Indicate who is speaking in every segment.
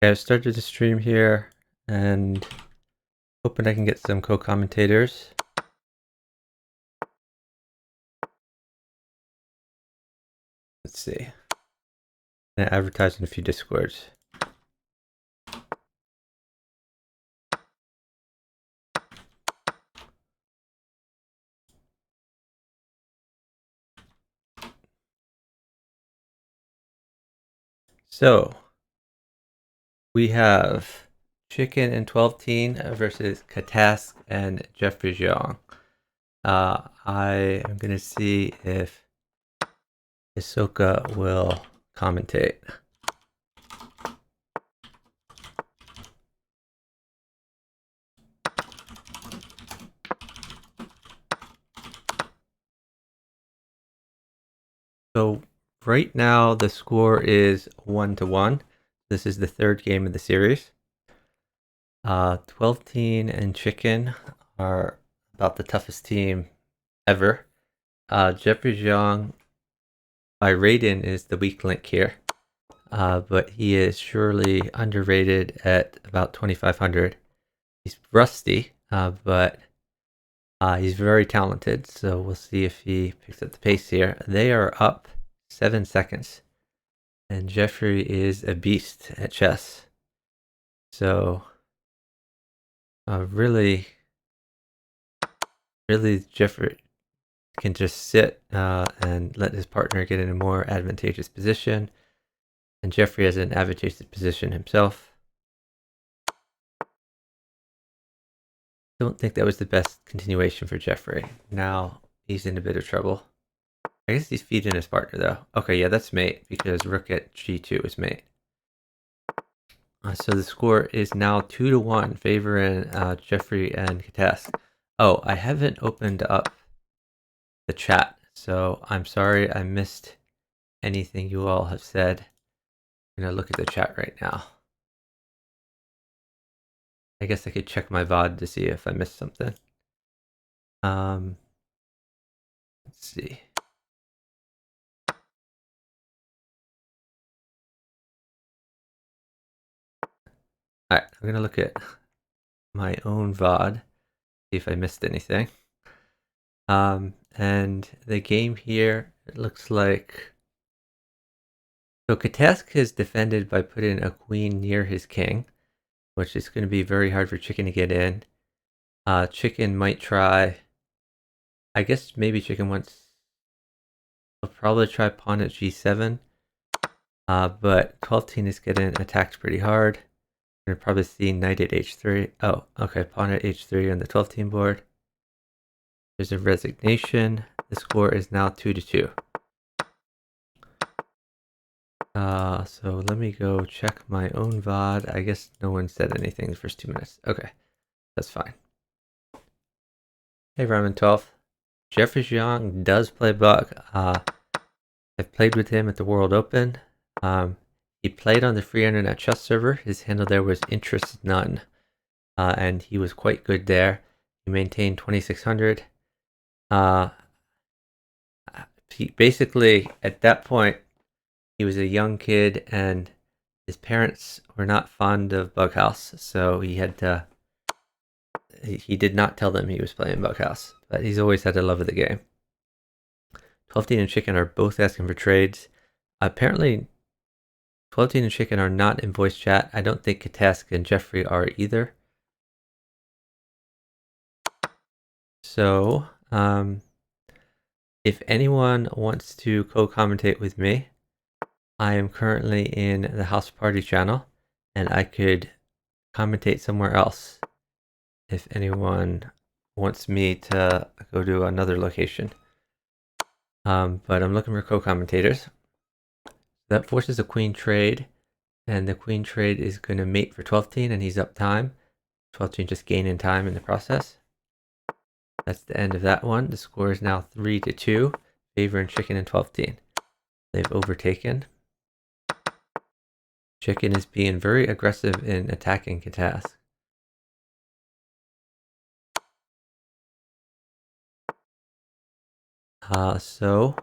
Speaker 1: Okay, I started the stream here and hoping I can get some co-commentators. Let's see. And advertise in a few Discords. So we have Chicken and 12 Teen versus Katask and Jeffrey Jiang. I am gonna see if Hisoka will commentate. So right now the score is 1-1. This is the third game of the series. 12 Teen and Chicken are about the toughest team ever. Jeffrey Jiang by Raiden is the weak link here, but he is surely underrated at about 2,500. He's rusty, but he's very talented, so we'll see if he picks up the pace here. They are up 7 seconds, and Jeffrey is a beast at chess. So, really, Jeffrey can just sit and let his partner get in a more advantageous position. And Jeffrey has an advantageous position himself. Don't think that was the best continuation for Jeffrey. Now he's in a bit of trouble. I guess he's feeding his partner though. Okay, yeah, that's mate because rook at g2 is mate. So the score is now 2-1 favoring Jeffrey and Katask. Oh, I haven't opened up the chat, so I'm sorry I missed anything you all have said. I'm gonna look at the chat right now. I guess I could check my VOD to see if I missed something. Let's see. Alright, I'm gonna look at my own VOD, see if I missed anything. And the game here, it looks like... So Katask has defended by putting a queen near his king, which is going to be very hard for Chicken to get in. Chicken might try... I guess maybe Chicken wants... He'll probably try pawn at g7. But 12 Teen is getting attacked pretty hard. You're gonna probably see knight at h3. Oh, okay, pawn at h3 on the 12 Teen board. There's a resignation. The score is now 2-2. So let me go check my own VOD. I guess no one said anything the first 2 minutes. Okay, that's fine. Hey, Ramen 12. Jeffrey Jiang does play Bug. I've played with him at the World Open. He played on the free internet chess server. His handle there was interest none. And he was quite good there. He maintained 2,600. He basically, at that point, he was a young kid and his parents were not fond of Bughouse, so he had to... He did not tell them he was playing Bughouse, but he's always had a love of the game. 12 Teen and Chicken are both asking for trades. Apparently, 12 Teen and Chicken are not in voice chat. I don't think Katask and Jeffrey are either. So, if anyone wants to co-commentate with me, I am currently in the House Party channel, and I could commentate somewhere else if anyone wants me to go to another location. But I'm looking for co-commentators. That forces a queen trade, and the queen trade is going to mate for 12 Teen, and he's up time. 12 Teen just gaining time in the process. That's the end of that one. The score is now 3-2, favoring Chicken and 12 Teen. They've overtaken. Chicken is being very aggressive in attacking Katask. So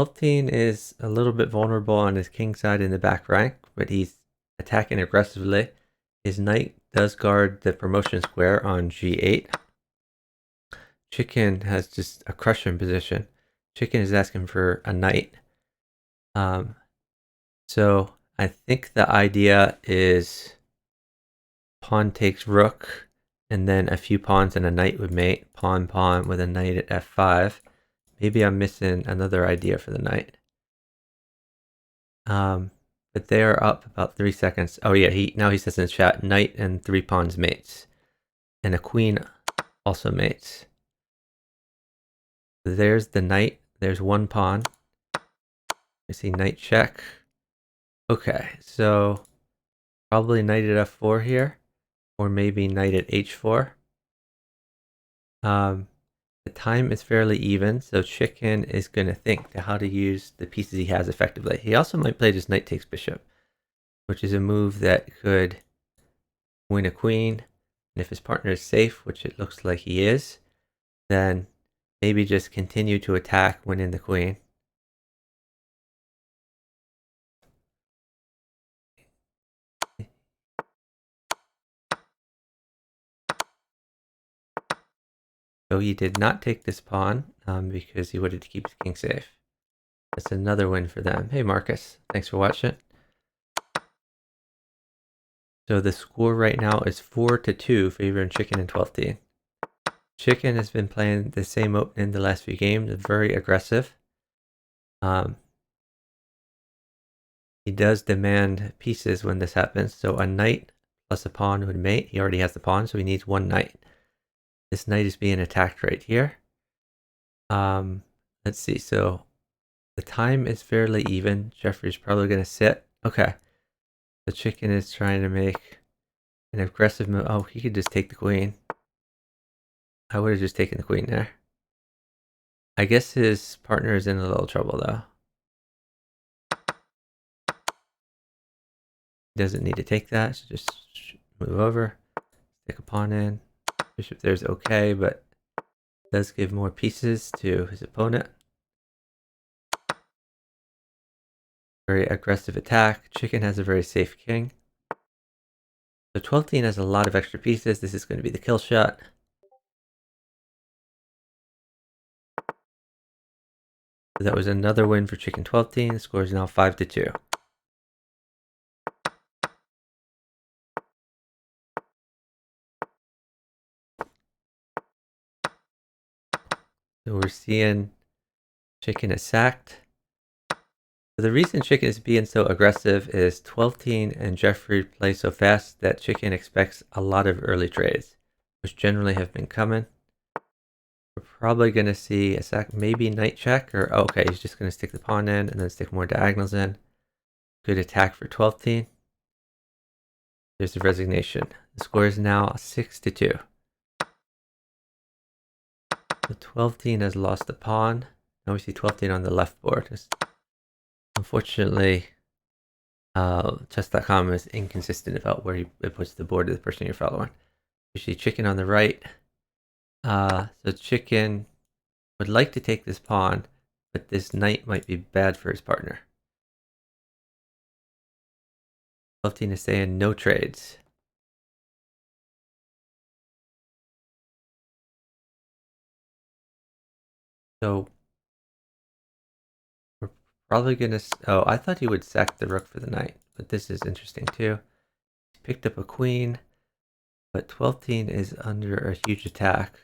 Speaker 1: 12teen is a little bit vulnerable on his king side in the back rank, but he's attacking aggressively. His knight does guard the promotion square on g8. Chicken has just a crushing position. Chicken is asking for a knight. So I think the idea is pawn takes rook, and then a few pawns and a knight would mate. Pawn, pawn with a knight at f5. Maybe I'm missing another idea for the knight. But they are up about 3 seconds. Oh yeah, now he says in the chat, knight and 3 pawns mates. And a queen also mates. There's the knight. There's 1 pawn. I see knight check. Okay, so probably knight at f4 here. Or maybe knight at h4. The time is fairly even, so Chicken is going to think to how to use the pieces he has effectively. He also might play just knight takes bishop, which is a move that could win a queen. And if his partner is safe, which it looks like he is, then maybe just continue to attack, winning the queen. So he did not take this pawn because he wanted to keep his king safe. That's another win for them. Hey Marcus, thanks for watching. So the score right now is 4-2 favoring Chicken and 12teen. Chicken has been playing the same opening the last few games, very aggressive. He does demand pieces when this happens. So a knight plus a pawn would mate. He already has the pawn, so he needs 1 knight. This knight is being attacked right here. Let's see. So the time is fairly even. Jeffrey's probably going to sit. Okay. The Chicken is trying to make an aggressive move. Oh, he could just take the queen. I would have just taken the queen there. I guess his partner is in a little trouble though. He doesn't need to take that, so just move over, stick a pawn in. Bishop there's okay, but does give more pieces to his opponent. Very aggressive attack. Chicken has a very safe king. So 12teen has a lot of extra pieces. This is going to be the kill shot. So that was another win for Chicken 12teen. The score is now 5-2. So we're seeing Chicken is sacked. So the reason Chicken is being so aggressive is 12teen and Jeffrey play so fast that Chicken expects a lot of early trades, which generally have been coming. We're probably going to see a sack, maybe knight check, or oh, okay, he's just going to stick the pawn in and then stick more diagonals in. Good attack for 12teen. There's the resignation. The score is now 6-2. The 12teen has lost the pawn. Now we see 12teen on the left board. Unfortunately, chess.com is inconsistent about where it puts the board of the person you're following. You see Chicken on the right. So Chicken would like to take this pawn, but this knight might be bad for his partner. 12teen is saying no trades. So we're probably going to... Oh, I thought he would sack the rook for the knight, but this is interesting too. He picked up a queen, but 12teen is under a huge attack.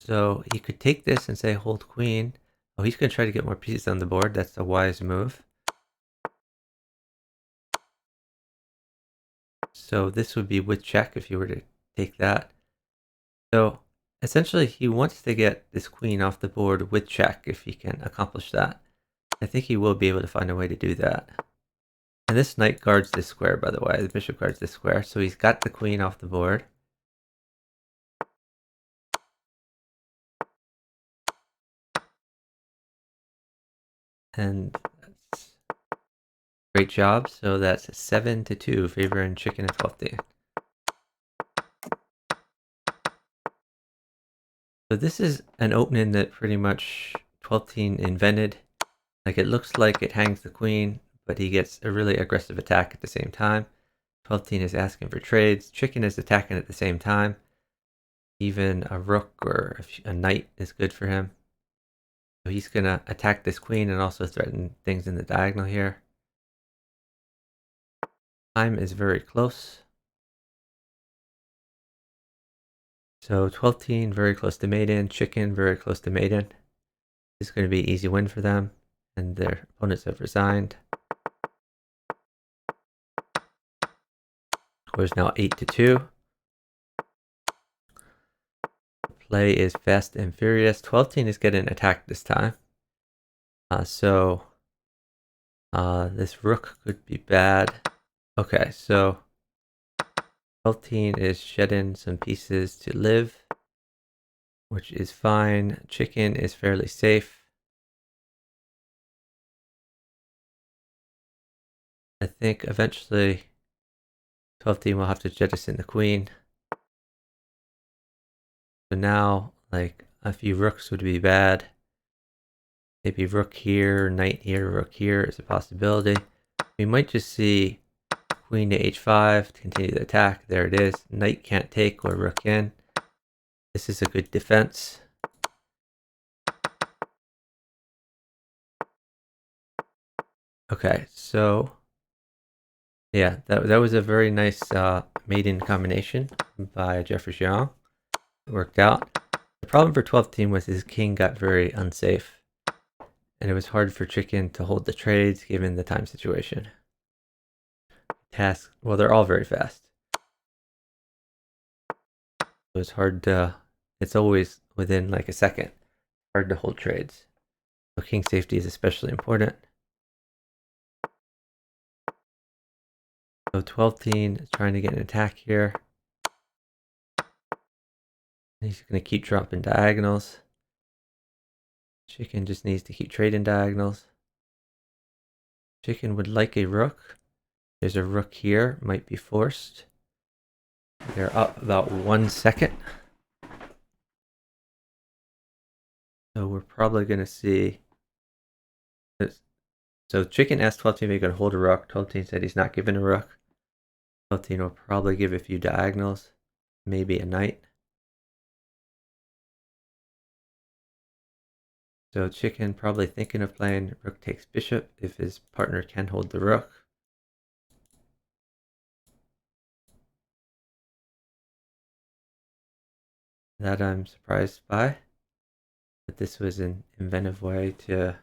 Speaker 1: So he could take this and say hold queen. Oh, he's going to try to get more pieces on the board. That's a wise move. So this would be with check if you were to take that. So essentially he wants to get this queen off the board with check if he can accomplish that. I think he will be able to find a way to do that. And this knight guards this square, by the way. The bishop guards this square. So he's got the queen off the board. And that's great job. So that's 7-2 favoring Chicken and 12teen. So this is an opening that pretty much 12-teen invented. Like, it looks like it hangs the queen, but he gets a really aggressive attack at the same time. 12-teen is asking for trades. Chicken is attacking at the same time. Even a rook or a knight is good for him. So he's going to attack this queen and also threaten things in the diagonal here. Time is very close. So 12-teen very close to maiden. Chicken very close to maiden. This is going to be an easy win for them, and their opponents have resigned. Score is now 8-2. Play is fast and furious. 12-teen is getting attacked this time. So this rook could be bad. Okay, so 12-teen is shedding some pieces to live, which is fine. Chicken is fairly safe. I think eventually 12-teen will have to jettison the queen. So now, like, a few rooks would be bad. Maybe rook here, knight here, rook here is a possibility. We might just see queen to h5 to continue the attack. There it is. Knight can't take or rook in. This is a good defense. Okay, so yeah, that was a very nice maiden combination by Jeffrey Young. It worked out. The problem for 12-teen was his king got very unsafe, and it was hard for Chicken to hold the trades given the time situation. Task, well, they're all very fast. So it's hard to, it's always within like a second. Hard to hold trades. So king safety is especially important. So 12-teen is trying to get an attack here. He's going to keep dropping diagonals. Chicken just needs to keep trading diagonals. Chicken would like a rook. There's a rook here, might be forced. They're up about 1 second. So we're probably going to see this. So Chicken asked 12-teen if he could hold a rook. 12-teen said he's not giving a rook. 12-teen will probably give a few diagonals, maybe a knight. So Chicken probably thinking of playing rook takes bishop if his partner can hold the rook. That I'm surprised by. But this was an inventive way to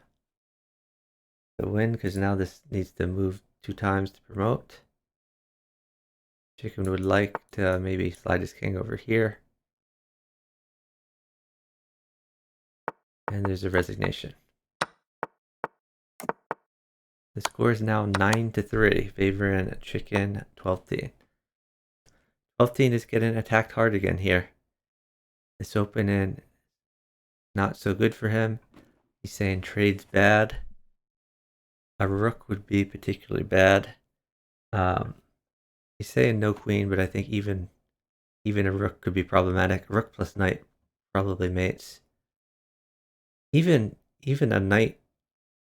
Speaker 1: win, because now this needs to move 2 times to promote. Chicken would like to maybe slide his king over here. And there's a resignation. The score is now 9-3, favoring Chicken 12-teen. 12-teen is getting attacked hard again here. This opening, not so good for him. He's saying trade's bad. A rook would be particularly bad. He's saying no queen, but I think even a rook could be problematic. Rook plus knight probably mates. Even a knight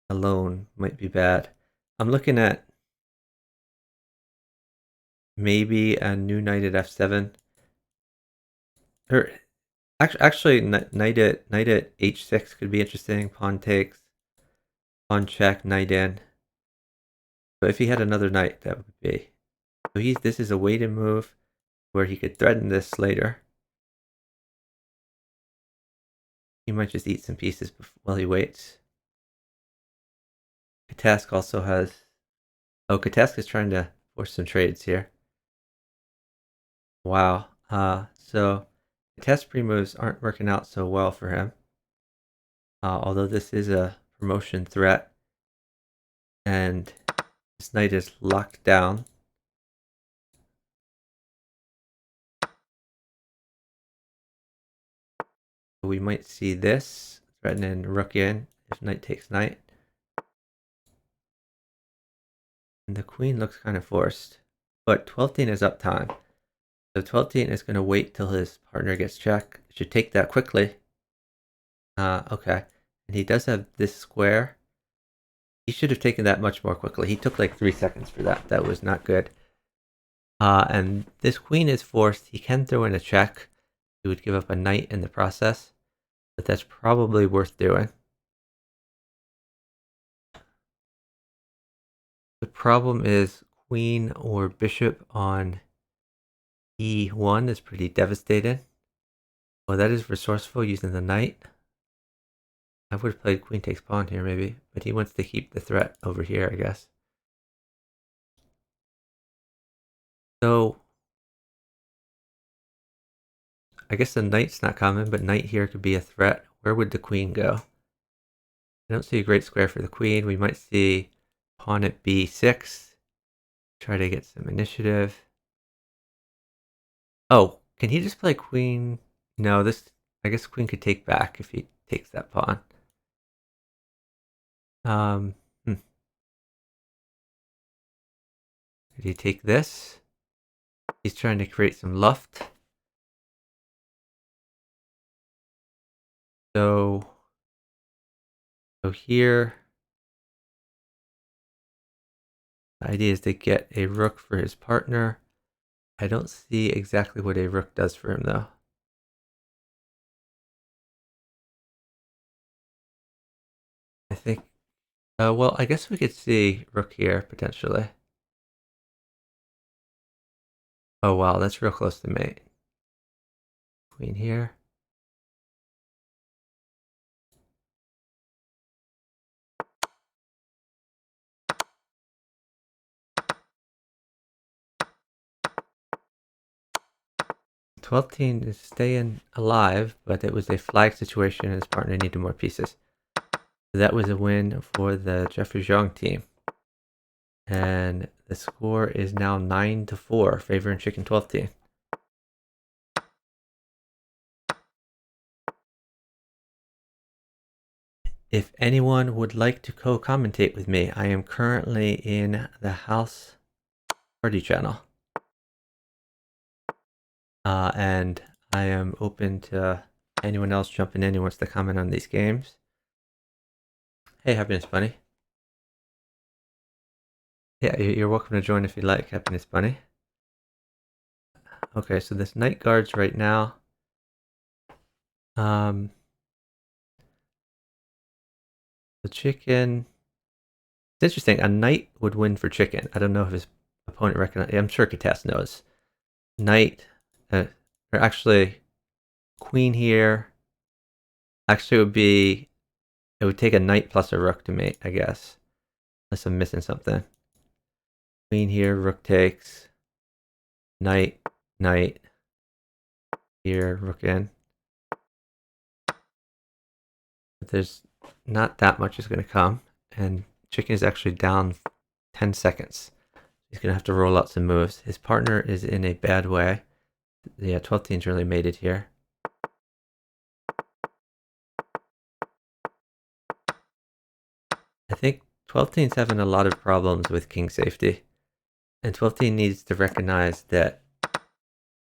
Speaker 1: alone might be bad. I'm looking at maybe a new knight at f7. Or actually, knight at h6 could be interesting. Pawn takes, pawn check, knight in. But if he had another knight, that would be. So this is a waiting move where he could threaten this later. He might just eat some pieces while he waits. Katask also has... Oh, Katask is trying to force some trades here. Wow. So Katask pre-moves aren't working out so well for him. Although this is a promotion threat. And this knight is locked down. We might see this threatening rook in if knight takes knight. And the queen looks kind of forced. But 12-teen is up time. So 12-teen is going to wait till his partner gets checked. Should take that quickly. Okay. And he does have this square. He should have taken that much more quickly. He took like 3 seconds for that. That was not good. And this queen is forced. He can throw in a check. He would give up a knight in the process, but that's probably worth doing. The problem is queen or bishop on e1 is pretty devastating. Oh, that is resourceful using the knight. I would have played queen takes pawn here maybe, but he wants to keep the threat over here, I guess. So I guess the knight's not common, but knight here could be a threat. Where would the queen go? I don't see a great square for the queen. We might see pawn at b6. Try to get some initiative. Oh, can he just play queen? No, this, I guess queen could take back if he takes that pawn. Um, hmm. Did he take this? He's trying to create some luft. So here, the idea is to get a rook for his partner. I don't see exactly what a rook does for him though. I think, well, I guess we could see rook here potentially. Oh wow, that's real close to mate. Queen here. '12 is staying alive, but it was a flag situation and his partner needed more pieces. So that was a win for the Jeffrey Zhang team. And the score is now 9-4, favoring Chicken 12 team. If anyone would like to co-commentate with me, I am currently in the house party channel. And I am open to anyone else jumping in who wants to comment on these games. Hey, Happiness Bunny. Yeah, you're welcome to join if you like, Happiness Bunny. Okay, so this knight guards right now. The chicken. It's interesting. A knight would win for chicken. I don't know if his opponent recognizes. I'm sure Katas knows. Knight, or actually, queen here. Actually, it would take a knight plus a rook to mate, I guess. Unless I'm missing something. Queen here, rook takes. Knight, knight. Here, rook in. But there's not that much is going to come. And chicken is actually down 10 seconds. He's going to have to roll out some moves. His partner is in a bad way. Yeah, 12 team's really made it here. I think 12 team's having a lot of problems with king safety. And 12 team needs to recognize that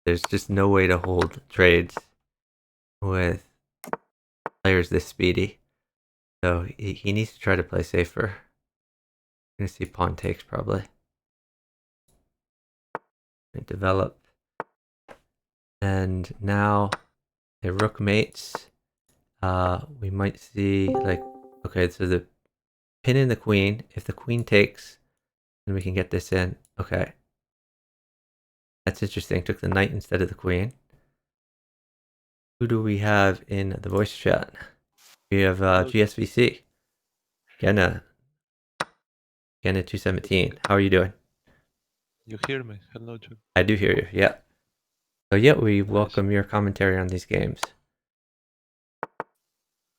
Speaker 1: there's just no way to hold trades with players this speedy. So he needs to try to play safer. I'm going to see pawn takes probably. And develop. And now a rook mates. We might see like, okay, so the pin in the queen. If the queen takes, then we can get this in. Okay. That's interesting. Took the knight instead of the queen. Who do we have in the voice chat? We have GSVC. Genna 217. How are you doing?
Speaker 2: You hear me? Hello, Joe.
Speaker 1: I do hear you, yeah. So yeah, we
Speaker 2: Nice.
Speaker 1: welcome your commentary on these games.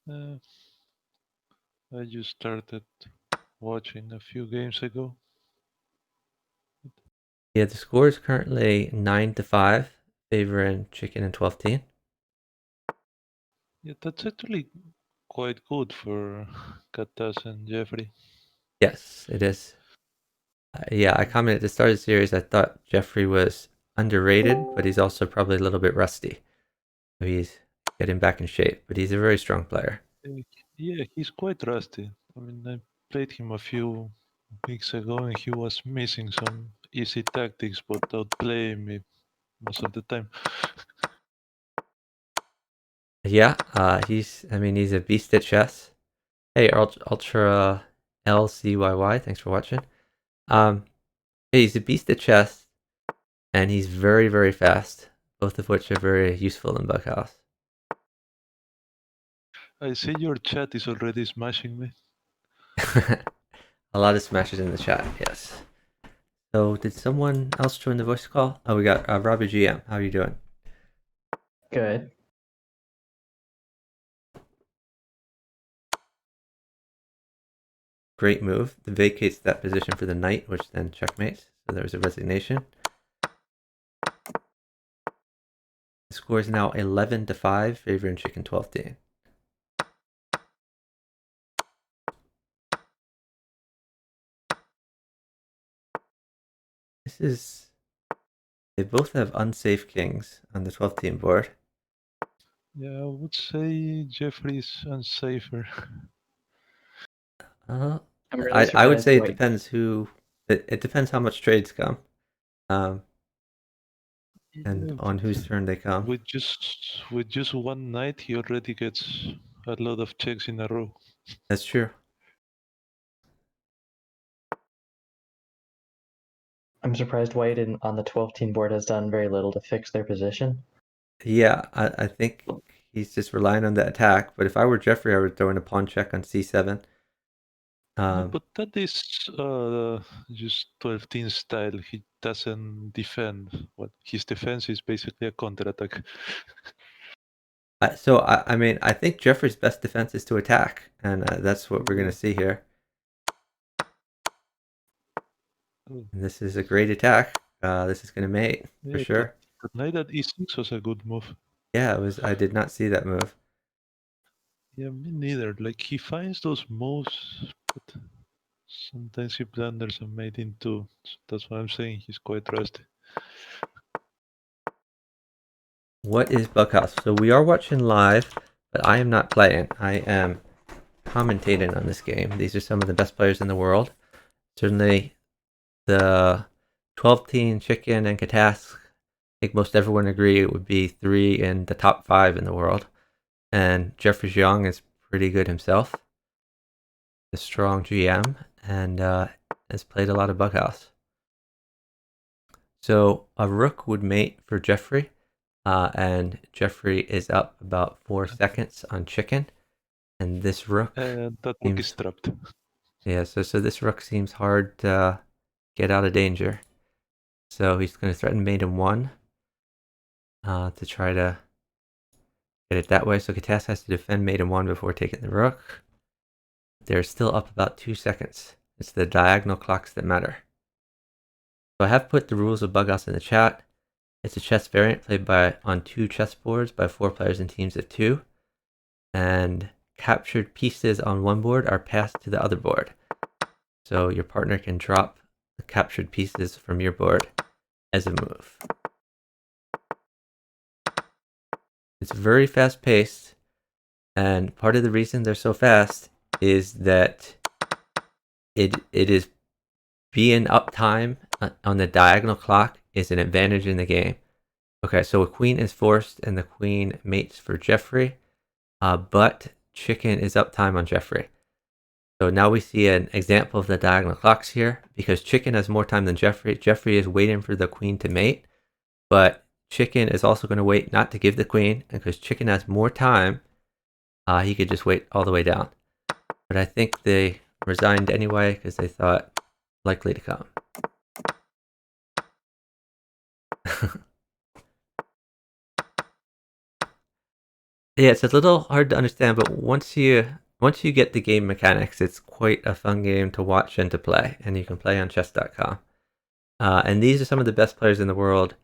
Speaker 2: I just started watching a few games ago.
Speaker 1: Yeah, the score is currently 9-5, favoring Chicken and 12 team.
Speaker 2: Yeah, that's actually quite good for Katas and Jeffrey.
Speaker 1: Yes, it is. Yeah, I commented at the start of the series, I thought Jeffrey was underrated, but he's also probably a little bit rusty. So he's get him back in shape. But he's a very strong player.
Speaker 2: Yeah, he's quite rusty. I mean, I played him a few weeks ago and he was missing some easy tactics, but outplaying me most of the time.
Speaker 1: Yeah, he's a beast at chess. Hey, Ultra LCYY, thanks for watching. Um, hey, he's a beast at chess, and he's very, very fast, both of which are very useful in bughouse.
Speaker 2: I see your chat is already smashing me.
Speaker 1: A lot of smashes in the chat, yes. So, did someone else join the voice call? Oh, we got Robbie GM. How are you doing?
Speaker 3: Good.
Speaker 1: Great move. It vacates that position for the knight, which then checkmates. So there's a resignation. The score is now 11-5, favoring Chicken 12-team. They both have unsafe kings on the 12-team board.
Speaker 2: Yeah, I would say Jeffrey's unsafer.
Speaker 3: I'm really
Speaker 1: I would
Speaker 3: surprised
Speaker 1: say it
Speaker 3: White.
Speaker 1: depends it depends how much trades come, and
Speaker 2: Yeah,
Speaker 1: on whose turn they come.
Speaker 2: with just one night, he already gets a lot of checks in a row.
Speaker 1: That's true.
Speaker 3: I'm surprised White on the 12-team board has done very little to fix their position.
Speaker 1: Yeah, I think he's just relying on the attack. But if I were Jeffrey, I would throw in a pawn check on c7.
Speaker 2: Yeah, but that is just 12-team style. He doesn't defend. What his defense is basically a counterattack.
Speaker 1: I think Jeffrey's best defense is to attack, and that's what we're
Speaker 2: Yeah.
Speaker 1: gonna see here.
Speaker 2: Oh,
Speaker 1: And this is a great attack. This is gonna mate for
Speaker 2: yeah,
Speaker 1: sure.
Speaker 2: that knight at e6 was a good move.
Speaker 1: Yeah, it was. I did not see that move.
Speaker 2: Yeah, me neither. Like he finds those moves, but sometimes he blunders and made into. So that's why I'm saying he's quite rusty.
Speaker 1: What is Bughouse? So we are watching live, but I am not playing. I am commentating on this game. These are some of the best players in the world. Certainly, the 12-team Chicken and Katask. I think most everyone agree it would be 3 in the top 5 in the world. And Jeffrey Young is pretty good himself. A strong GM and has played a lot of Bughouse. So a rook would mate for Jeffrey, and Jeffrey is up about 4 seconds on Chicken, and this rook
Speaker 2: And that book is
Speaker 1: seems
Speaker 2: trapped.
Speaker 1: yeah. So this rook seems hard to get out of danger. So he's going to threaten mate in 1 to try to get it that way. So Katas has to defend mate in 1 before taking the rook. They're still up about 2 seconds. It's the diagonal clocks that matter. So I have put the rules of Bughouse in the chat. It's a chess variant played on 2 chessboards by 4 players in teams of 2. And captured pieces on one board are passed to the other board. So your partner can drop the captured pieces from your board as a move. It's very fast paced, and part of the reason they're so fast is that it is being uptime on the diagonal clock is an advantage in the game. Okay, so a queen is forced and the queen mates for Jeffrey, but Chicken is uptime on Jeffrey. So now we see an example of the diagonal clocks here because Chicken has more time than Jeffrey. Jeffrey is waiting for the queen to mate, but Chicken is also going to wait not to give the queen, and because Chicken has more time, he could just wait all the way down. But I think they resigned anyway because they thought likely to come. Yeah, it's a little hard to understand, but once you get the game mechanics, it's quite a fun game to watch and to play, and you can play on chess.com. And these are some of the best players in the world.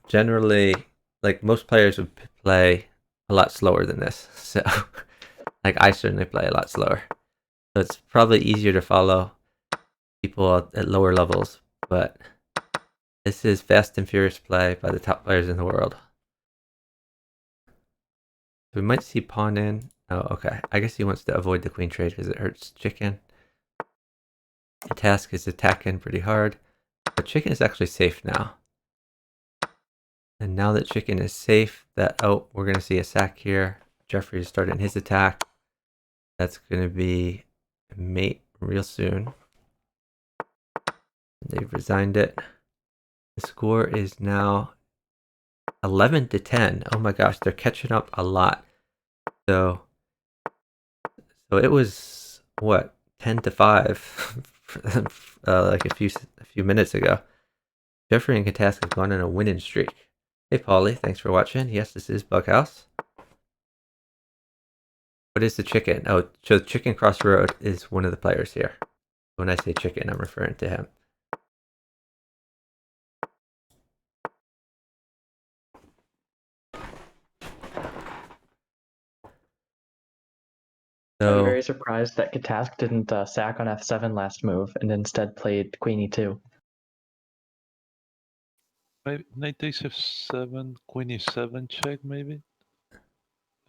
Speaker 1: Generally, like most players would play a lot slower than this. So, like I certainly play a lot slower. So it's probably easier to follow people at lower levels, but this is fast and furious play by the top players in the world. We might see pawn in. Oh, okay. I guess he wants to avoid the queen trade because it hurts chicken. The task is attacking pretty hard, but chicken is actually safe now. And now that chicken is safe, we're going to see a sack here. Jeffrey is starting his attack. That's going to be mate real soon. They've resigned it. The score is now 11-10. Oh my gosh, they're catching up a lot. So it was what, 10-5 like a few minutes ago. Jeffrey and Katask have gone on a winning streak. Hey Polly, thanks for watching. Yes, this is Bughouse. What is the chicken? Oh, so Chicken Crossroad is one of the players here. When I say chicken, I'm referring to him.
Speaker 3: I'm very surprised that Katask didn't sack on f7 last move and instead played queen e2.
Speaker 2: Maybe knight takes f7, queen e7 check maybe.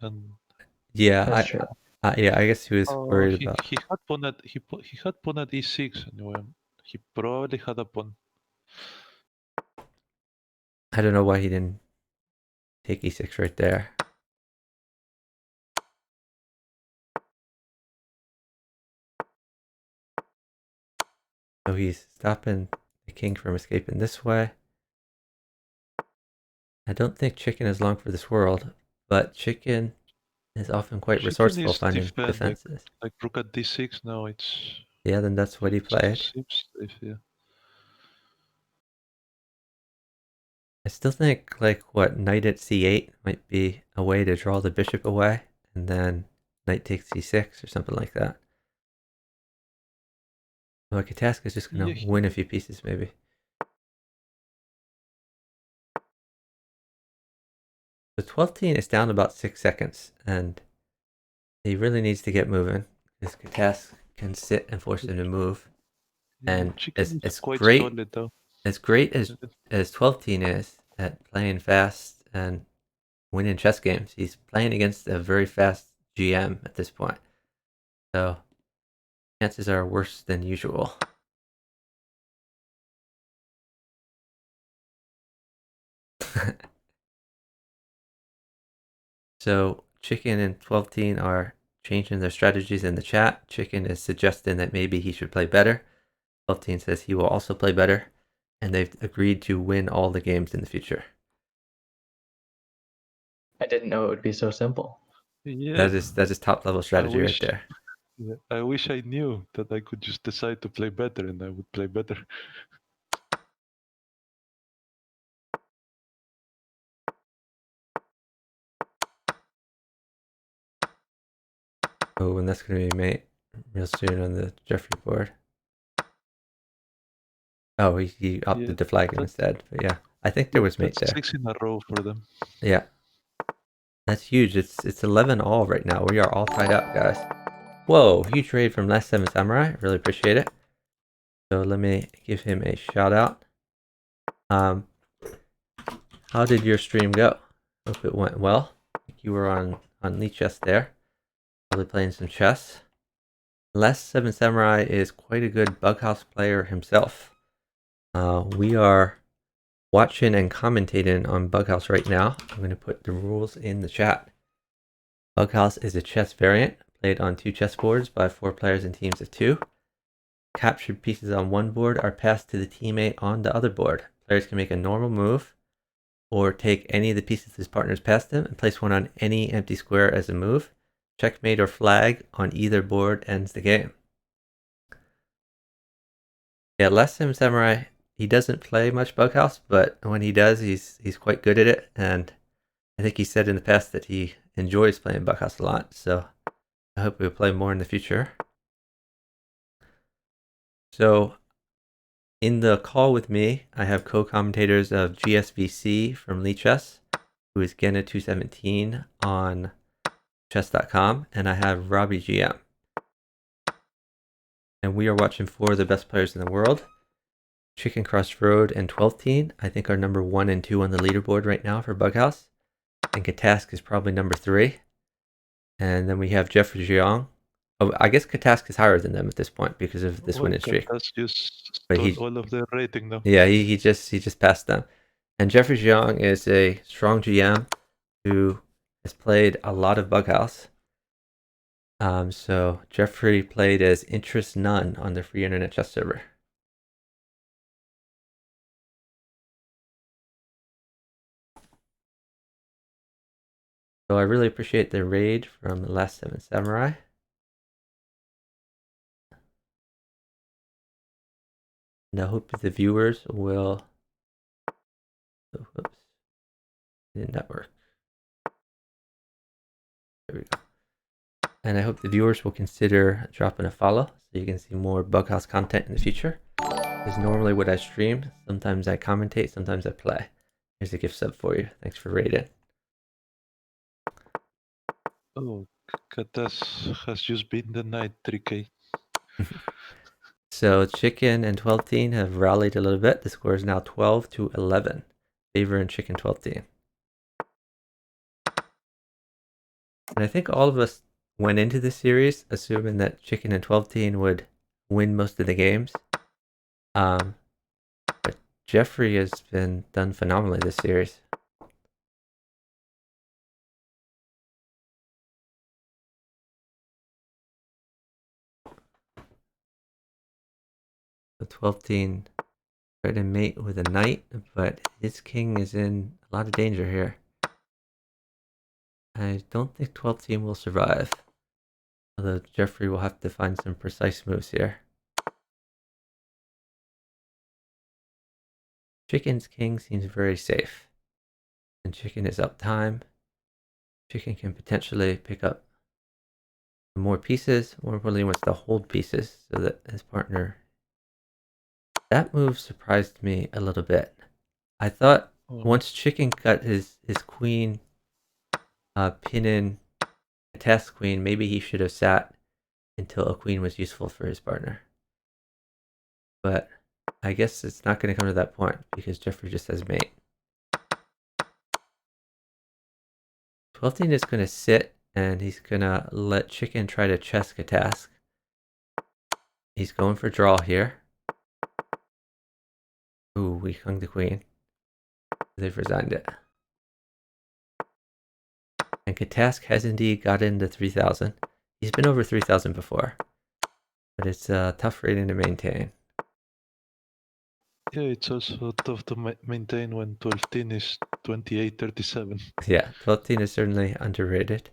Speaker 2: And
Speaker 1: yeah,
Speaker 3: That's true.
Speaker 1: yeah, I guess he was worried
Speaker 2: he,
Speaker 1: about.
Speaker 2: he had pawn at he had pawn at e6 anyway. He probably had a pawn.
Speaker 1: I don't know why he didn't take e6 right there. So he's stopping the king from escaping this way. I don't think chicken is long for this world, but chicken is often quite
Speaker 2: Chicken
Speaker 1: resourceful
Speaker 2: is
Speaker 1: finding
Speaker 2: defending.
Speaker 1: defenses.
Speaker 2: Like rook at d6 now. It's
Speaker 1: Yeah, then that's what he played.
Speaker 2: seems safe, yeah.
Speaker 1: I still think knight at c8 might be a way to draw the bishop away, and then knight takes c6 or something like that. Well, Katask is just going to win a few pieces, maybe. The 12-teen is down about 6 seconds, and he really needs to get moving, because Katask can sit and force him to move. And
Speaker 2: chicken is quite
Speaker 1: great,
Speaker 2: solid though.
Speaker 1: as great as 12-teen is at playing fast and winning chess games, he's playing against a very fast GM at this point. So chances are worse than usual. So Chicken and 12-teen are changing their strategies in the chat. Chicken is suggesting that maybe he should play better. 12-teen says he will also play better, and they've agreed to win all the games in the future.
Speaker 3: I didn't know it would be so simple.
Speaker 2: Yeah,
Speaker 1: that is top level strategy right there.
Speaker 2: Yeah, I wish I knew that I could just decide to play better and I would play better.
Speaker 1: Oh, and that's going to be mate real soon on the Jeffrey board. Oh, he opted to flag him instead. But yeah, I think there was mate there.
Speaker 2: 6 in a row for them.
Speaker 1: Yeah. That's huge. It's 11 all right now. We are all tied up, guys. Whoa, huge raid from Last 7 Samurai. Really appreciate it. So let me give him a shout out. How did your stream go? Hope it went well. You were on Lead Chess there. Probably playing some chess. Last 7 Samurai is quite a good Bughouse player himself. We are watching and commentating on Bughouse right now. I'm going to put the rules in the chat. Bughouse is a chess variant played on 2 chessboards by 4 players in teams of 2. Captured pieces on one board are passed to the teammate on the other board. Players can make a normal move or take any of the pieces his partners passed them and place one on any empty square as a move. Checkmate or flag on either board ends the game. Yeah, Last 7 Samurai, he doesn't play much Bughouse, but when he does, he's quite good at it, and I think he said in the past that he enjoys playing Bughouse a lot, so I hope we'll play more in the future. So, in the call with me, I have co-commentators of GSVC from Lee Chess, who is Gena217 on chess.com, and I have Robbie GM. And we are watching 4 of the best players in the world. Chicken Crossroad and 12-teen, I think, are number 1 and 2 on the leaderboard right now for Bughouse. And Katask is probably number 3. And then we have Jeffrey Jiang. Oh, I guess Katask is higher than them at this point because of this
Speaker 2: Well,
Speaker 1: winning streak.
Speaker 2: Katas just
Speaker 1: But
Speaker 2: stole
Speaker 1: he,
Speaker 2: all of their rating now.
Speaker 1: yeah, he just passed them. And Jeffrey Jiang is a strong GM who has played a lot of Bughouse. So Jeffrey played as Interest None on the free internet chess server. So I really appreciate the raid from the Last 7 Samurai. And I hope the viewers will. Oh, whoops. Didn't that work? There we go. And I hope the viewers will consider dropping a follow so you can see more Bughouse content in the future. Because normally what I stream, sometimes I commentate, sometimes I play. Here's a gift sub for you. Thanks for raiding.
Speaker 2: Oh, Katas has just been denied 3K.
Speaker 1: So Chicken and 12 Teen have rallied a little bit. The score is now 12-11. Favor and Chicken 12 Teen. And I think all of us went into this series assuming that Chicken and 12 Teen would win most of the games. But Jeffrey has been done phenomenally this series. The 12 Teen tried to mate with a knight, but his king is in a lot of danger here. I don't think 12 Teen will survive. Although Jeffrey will have to find some precise moves here. Chicken's king seems very safe. And Chicken is up time. Chicken can potentially pick up more pieces. More importantly, he wants to hold pieces so that his partner... That move surprised me a little bit. I thought once Chicken got his queen pinning a test queen, maybe he should have sat until a queen was useful for his partner. But I guess it's not going to come to that point because Jeffrey just has mate. 12 Teen is going to sit and he's going to let Chicken try to chess a task. He's going for draw here. Ooh, we hung the queen. They've resigned it. And Katask has indeed got into 3,000. He's been over 3,000 before. But it's a tough rating to maintain.
Speaker 2: Yeah, it's also tough to maintain when 12 Teen is 28-37.
Speaker 1: Yeah, 12 Teen is certainly underrated.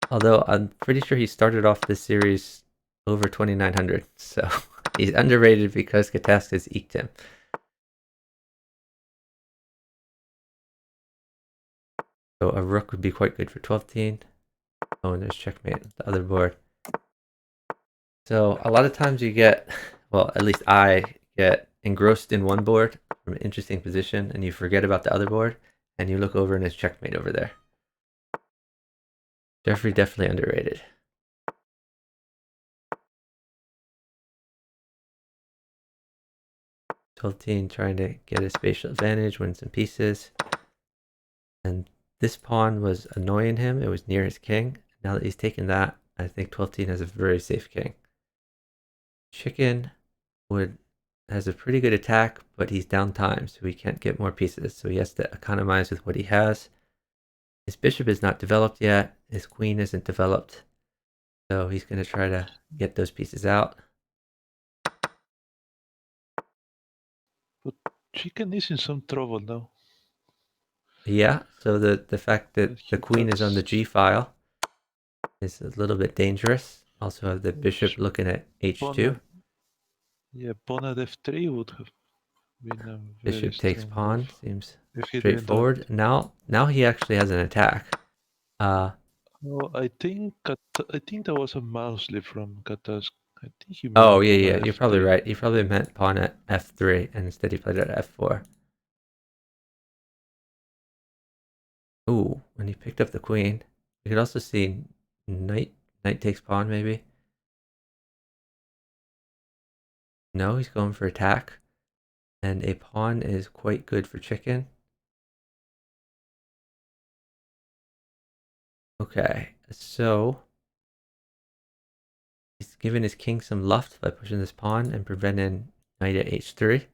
Speaker 1: Although I'm pretty sure he started off this series over 2,900. So he's underrated because Katask has eked him. So a rook would be quite good for 12 Teen. Oh, and there's checkmate on the other board. So a lot of times you get, well, at least I get engrossed in one board from an interesting position and you forget about the other board and you look over and it's checkmate over there. Jeffrey definitely underrated. 12 Teen trying to get a spatial advantage, win some pieces. And this pawn was annoying him. It was near his king. Now that he's taken that, I think 12 Teen has a very safe king. Chicken has a pretty good attack, but he's down time, so he can't get more pieces. So he has to economize with what he has. His bishop is not developed yet. His queen isn't developed. So he's going to try to get those pieces out.
Speaker 2: But Chicken is in some trouble now.
Speaker 1: Yeah, so the fact that the queen is on the G file is a little bit dangerous. Also have the bishop looking at H2.
Speaker 2: Yeah, pawn at F3 would have been a very
Speaker 1: Bishop takes
Speaker 2: strong
Speaker 1: pawn,
Speaker 2: move.
Speaker 1: seems
Speaker 2: If he
Speaker 1: straightforward. Now he actually has an attack.
Speaker 2: Oh, I think that was a mouse lead from Katas. I think he
Speaker 1: Oh,
Speaker 2: meant
Speaker 1: yeah,
Speaker 2: pawn at
Speaker 1: you're probably
Speaker 2: F3.
Speaker 1: right. He probably meant pawn at F3 and instead he played it at F4. Ooh, when he picked up the queen. You could also see knight takes pawn maybe. No, he's going for attack. And a pawn is quite good for Chicken. Okay, so he's giving his king some luft by pushing this pawn and preventing knight at h3.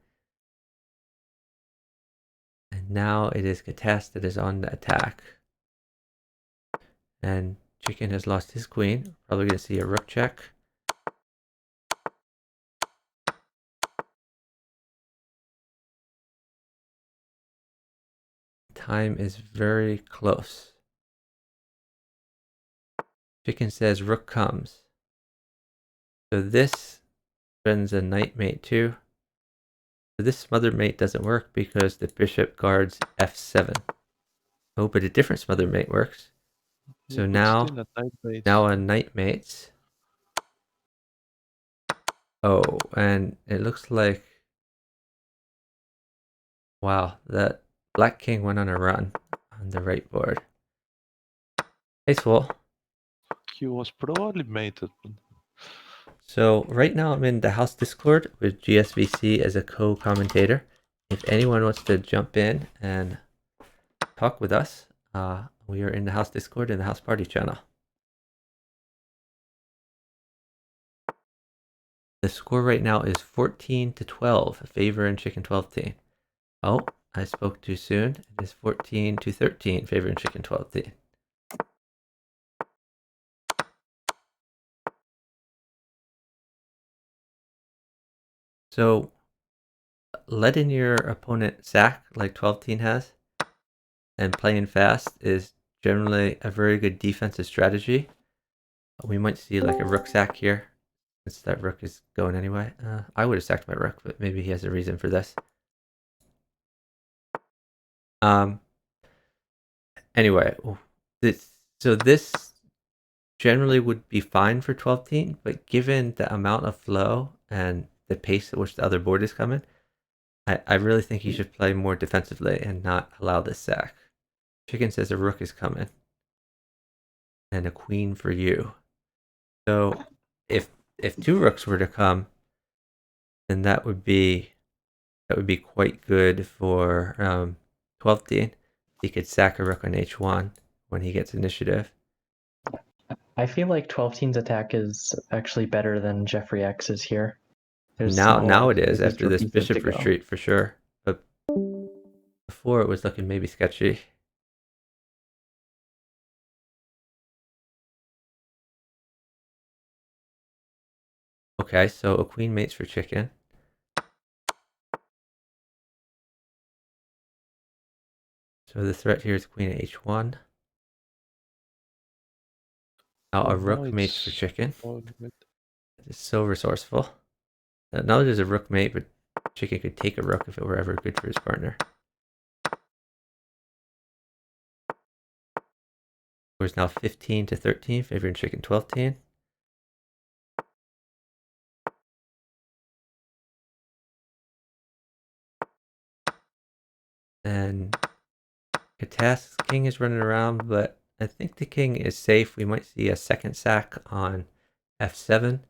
Speaker 1: And now it is Katast that is on the attack. And Chicken has lost his queen. Probably going to see a rook check. Time is very close. Chicken says rook comes. So this threatens a knight mate too. So this smother mate doesn't work because the bishop guards f7. Oh, but a different smother mate works.
Speaker 2: Yeah,
Speaker 1: So
Speaker 2: but
Speaker 1: now
Speaker 2: still a knight mate.
Speaker 1: a knight mates. Oh, and it looks like, wow, that black king went on a run on the right board. Tasteful.
Speaker 2: He was probably mated. But
Speaker 1: So right now I'm in the house Discord with GSVC as a co-commentator. If anyone wants to jump in and talk with us, we are in the house Discord in the house party channel. The score right now is 14-12, favor in Chicken 12 team. Oh, I spoke too soon. It is 14-13, favor in Chicken 12 team. So letting your opponent sack like 12 team has and playing fast is generally a very good defensive strategy. We might see like a rook sack here, since that rook is going anyway. I would have sacked my rook, but maybe he has a reason for this. Anyway, this generally would be fine for 12 team, but given the amount of flow and the pace at which the other board is coming, I really think he should play more defensively and not allow this sack. Chicken says a rook is coming and a queen for you. So if two rooks were to come, then that would be quite good for 12D. He could sack a rook on h1 when he gets initiative.
Speaker 3: I feel like 12 team's attack is actually better than Jeffrey X's here. There's
Speaker 1: Now
Speaker 3: more
Speaker 1: it is
Speaker 3: places
Speaker 1: after
Speaker 3: for
Speaker 1: this
Speaker 3: pieces to
Speaker 1: bishop
Speaker 3: go.
Speaker 1: retreat for sure. But before it was looking maybe sketchy. Okay, so a queen mates for chicken. So the threat here is queen at h1. Now a
Speaker 2: now
Speaker 1: rook mates for
Speaker 2: it's
Speaker 1: chicken.
Speaker 2: all right.
Speaker 1: It's so resourceful. Now there's a rook mate, but chicken could take a rook if it were ever good for his partner. Score is now 15-13, favoring chicken 12-10. And Katast's king is running around, but I think the king is safe. We might see a second sack on f7,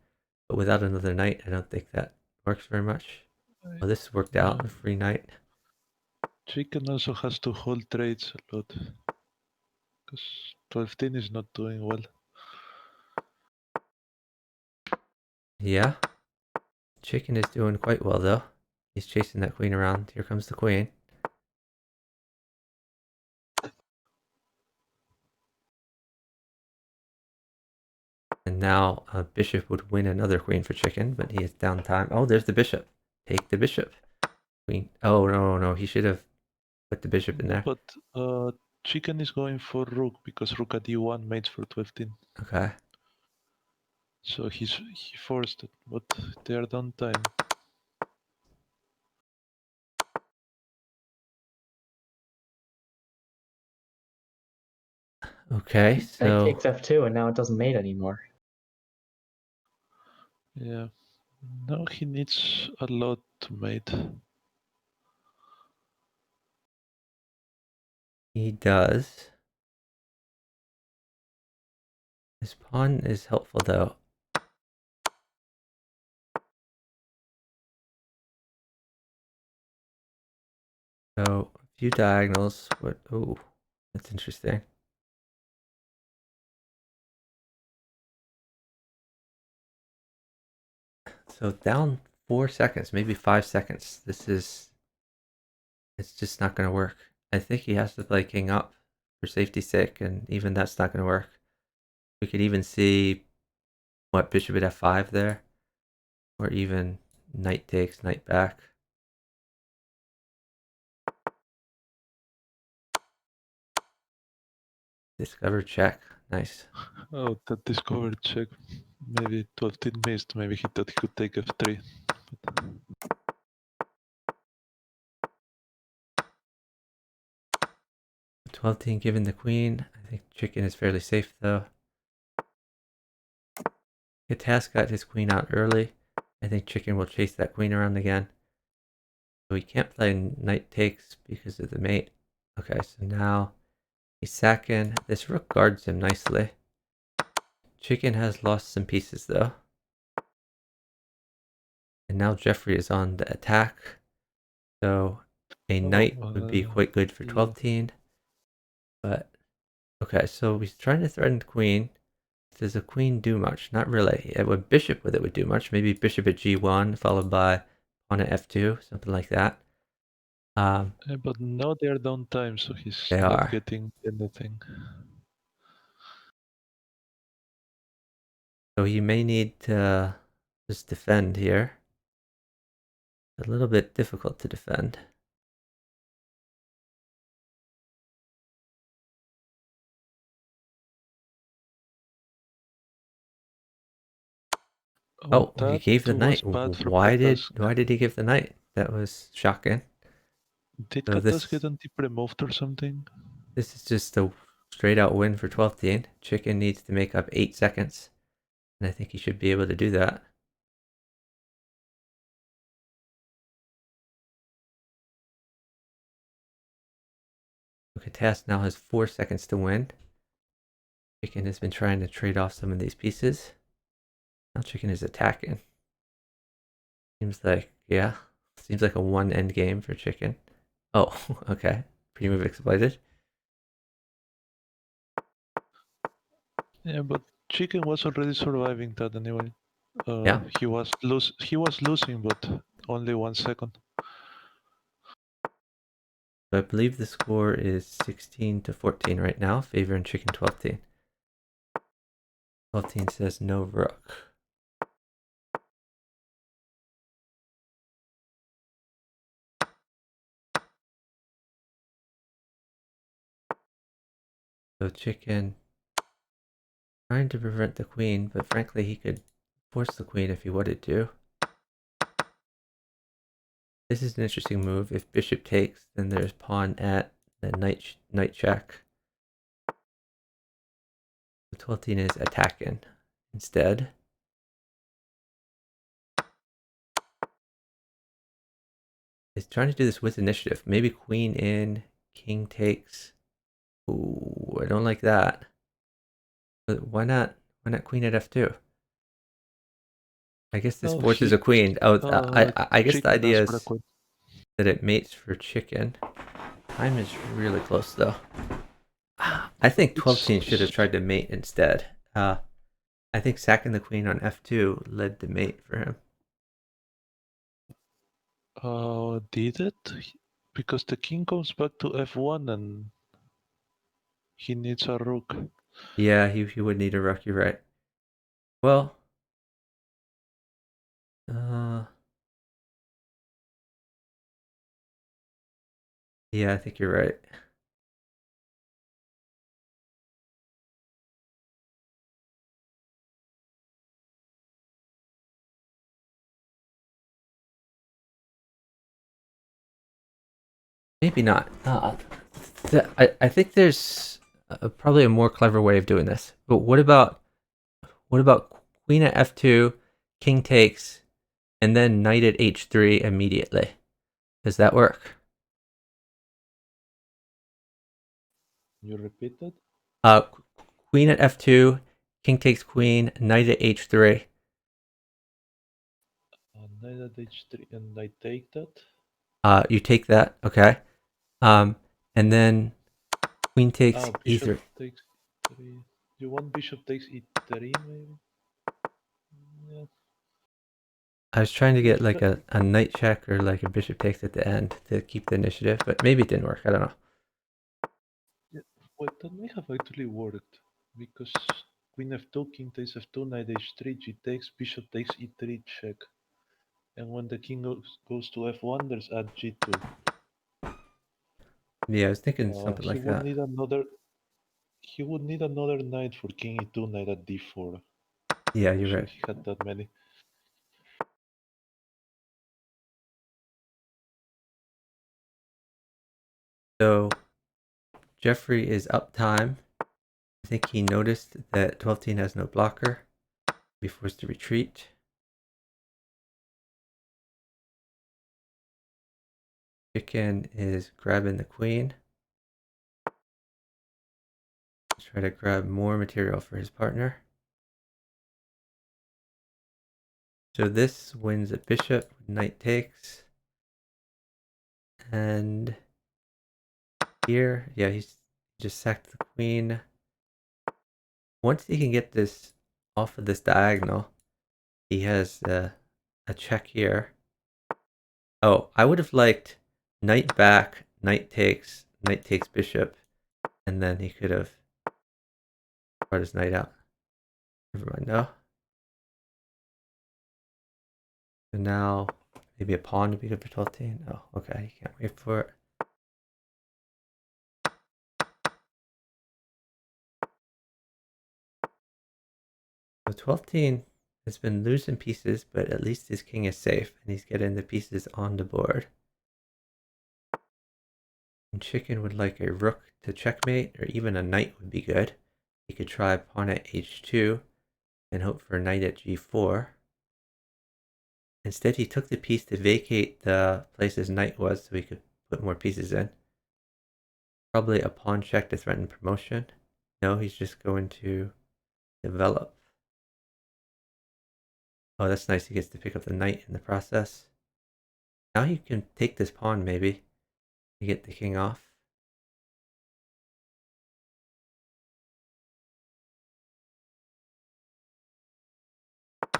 Speaker 1: but without another knight, I don't think that works very much. Oh, this worked out, a free knight.
Speaker 2: Chicken also has to hold trades a lot. Because 12-10 is not doing well.
Speaker 1: Yeah, chicken is doing quite well though. He's chasing that queen around. Here comes the queen. And now a bishop would win another queen for chicken, but he is down time. Oh, there's the bishop. Take the bishop. Queen. Oh, no. He should have put the bishop in there.
Speaker 2: But Chicken is going for rook because rook at e1 mates for 12-10.
Speaker 1: Okay.
Speaker 2: So he forced it, but they are done time.
Speaker 1: Okay,
Speaker 3: Knight
Speaker 1: so
Speaker 3: takes f2, and now it doesn't mate anymore.
Speaker 2: Yeah. Now he needs a lot to mate.
Speaker 1: he does. This pawn is helpful though. So a few diagonals. What? Oh, that's interesting. So down 4 seconds, maybe 5 seconds. It's just not going to work. I think he has to play king up for safety's sake, and even that's not going to work. We could even see, what, bishop at f5 there? Or even knight takes, knight back. Discover check. Nice.
Speaker 2: Oh, that discovered check. Maybe 12 missed. Maybe he thought he could take f3.
Speaker 1: 12 given the queen. I think chicken is fairly safe though. Katas got his queen out early. I think chicken will chase that queen around again. So he can't play knight takes because of the mate. Okay, so now he's sacking. This rook guards him nicely. Chicken has lost some pieces though. And now Jeffrey is on the attack. So a knight would be quite good for 12. But okay, so he's trying to threaten the queen. Does the queen do much? Not really. It would bishop with it would do much. Maybe bishop at g1 followed by pawn at f2, something like that.
Speaker 2: But now they're downtime, so he's
Speaker 1: They
Speaker 2: not
Speaker 1: are.
Speaker 2: getting anything.
Speaker 1: So he may need to just defend here. A little bit difficult to defend. Oh, he
Speaker 2: That
Speaker 1: gave the
Speaker 2: was
Speaker 1: knight.
Speaker 2: bad from
Speaker 1: Why
Speaker 2: Katas.
Speaker 1: did he give the knight? That was shocking.
Speaker 2: Did
Speaker 1: So
Speaker 2: Katas get anti-removed or something?
Speaker 1: this is just a straight out win for 12. Chicken needs to make up 8 seconds. And I think he should be able to do that. Okay, Task now has 4 seconds to win. Chicken has been trying to trade off some of these pieces. Now Chicken is attacking. Seems like a one end game for Chicken. Oh, okay. Pre-move exploited.
Speaker 2: Yeah, but Chicken was already surviving that anyway.
Speaker 1: Yeah.
Speaker 2: He was losing, but only 1 second.
Speaker 1: So I believe the score is 16-14 right now, favoring Chicken 12. 12 says no rook. So Chicken trying to prevent the queen, but frankly he could force the queen if he wanted to. This is an interesting move. If bishop takes, then there's pawn at the knight check. The 12 is attacking instead. He's trying to do this with initiative. Maybe queen in, king takes. Ooh, I don't like that. But why not queen at f2? I guess this forces a queen. I guess the idea is that it mates for chicken. Time is really close though. I think 12 should have tried to mate instead. I think sacking the queen on f2 led to mate for him.
Speaker 2: Did it? Because the king comes back to f1 and he needs a rook.
Speaker 1: Yeah, he would need a rook, you're right. Well, yeah, I think you're right. Maybe not. I think there's probably a more clever way of doing this. But what about queen at f2, king takes, and then knight at h3 immediately? Does that work?
Speaker 2: You repeat it?
Speaker 1: Queen at f2, king takes queen, knight at h3.
Speaker 2: Knight at h3, and I take that.
Speaker 1: You take that, okay. And then queen takes
Speaker 2: bishop
Speaker 1: e3.
Speaker 2: takes e3. You want bishop takes e3 maybe? Yeah.
Speaker 1: I was trying to get like a knight check or like a bishop takes at the end to keep the initiative, but maybe it didn't work. I don't know.
Speaker 2: Yeah, well, that may have actually worked because queen f2, king takes f2, knight h3, g takes, bishop takes e3 check, and when the king goes to f1, there's at g2.
Speaker 1: Yeah, I was thinking something
Speaker 2: He
Speaker 1: like
Speaker 2: would
Speaker 1: that.
Speaker 2: need another. He would need another knight for king e2, knight at d4.
Speaker 1: Yeah,
Speaker 2: I'm
Speaker 1: you're
Speaker 2: sure
Speaker 1: right.
Speaker 2: he had that many.
Speaker 1: So Jeffrey is up time. I think he noticed that 12-teen has no blocker. Be forced to retreat. Chicken is grabbing the queen. Try to grab more material for his partner. So this wins a bishop. Knight takes. And here, yeah, he's just sacked the queen. Once he can get this off of this diagonal, he has a check here. Oh, I would have liked knight back, knight takes bishop, and then he could have brought his knight out. Never mind, no. So now maybe a pawn would be good for 12-teen. Oh, okay, you can't wait for it. So 12-teen has been losing pieces, but at least his king is safe, and he's getting the pieces on the board. And Chicken would like a rook to checkmate, or even a knight would be good. He could try pawn at h2 and hope for a knight at g4. Instead, he took the piece to vacate the place his knight was so he could put more pieces in. Probably a pawn check to threaten promotion. No, he's just going to develop. Oh, that's nice. He gets to pick up the knight in the process. Now he can take this pawn, maybe, to get the king off.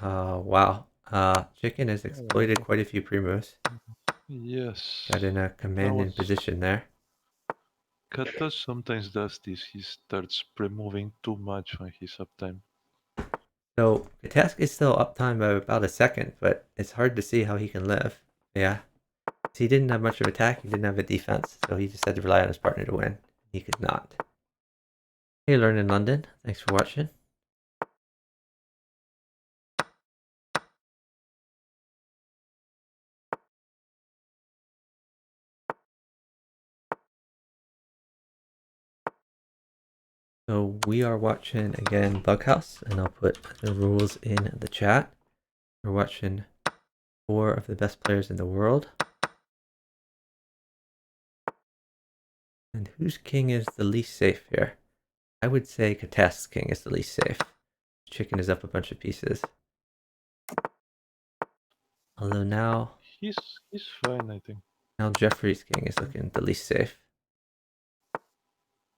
Speaker 1: Wow. Chicken has exploited quite a few primos.
Speaker 2: Yes,
Speaker 1: Got in a
Speaker 2: that
Speaker 1: commanding
Speaker 2: was.
Speaker 1: position there.
Speaker 2: Katas sometimes does this. He starts pre-moving too much when he's uptime.
Speaker 1: So Katask is still uptime by about a second, but it's hard to see how he can live. Yeah. He didn't have much of attack, he didn't have a defense, so he just had to rely on his partner to win. He could not. Hey, Learn in London. Thanks for watching. So we are watching again Bughouse, and I'll put the rules in the chat. We're watching 4 of the best players in the world. And whose king is the least safe here? I would say Katask's king is the least safe. Chicken is up a bunch of pieces. Although now
Speaker 2: He's fine, I think.
Speaker 1: Jeffrey's king is looking the least safe.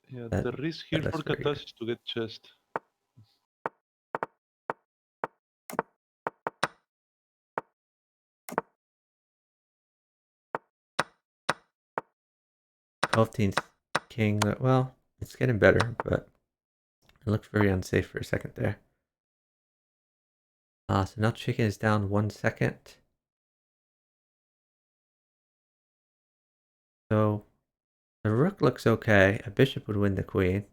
Speaker 2: Yeah,
Speaker 1: That
Speaker 2: the risk here
Speaker 1: that
Speaker 2: for
Speaker 1: looks very good.
Speaker 2: Katas is to get chest.
Speaker 1: Twelve-teen's king, well, it's getting better, but it looked very unsafe for a second there. So now chicken is down 1 second. So the rook looks okay. A bishop would win the queen.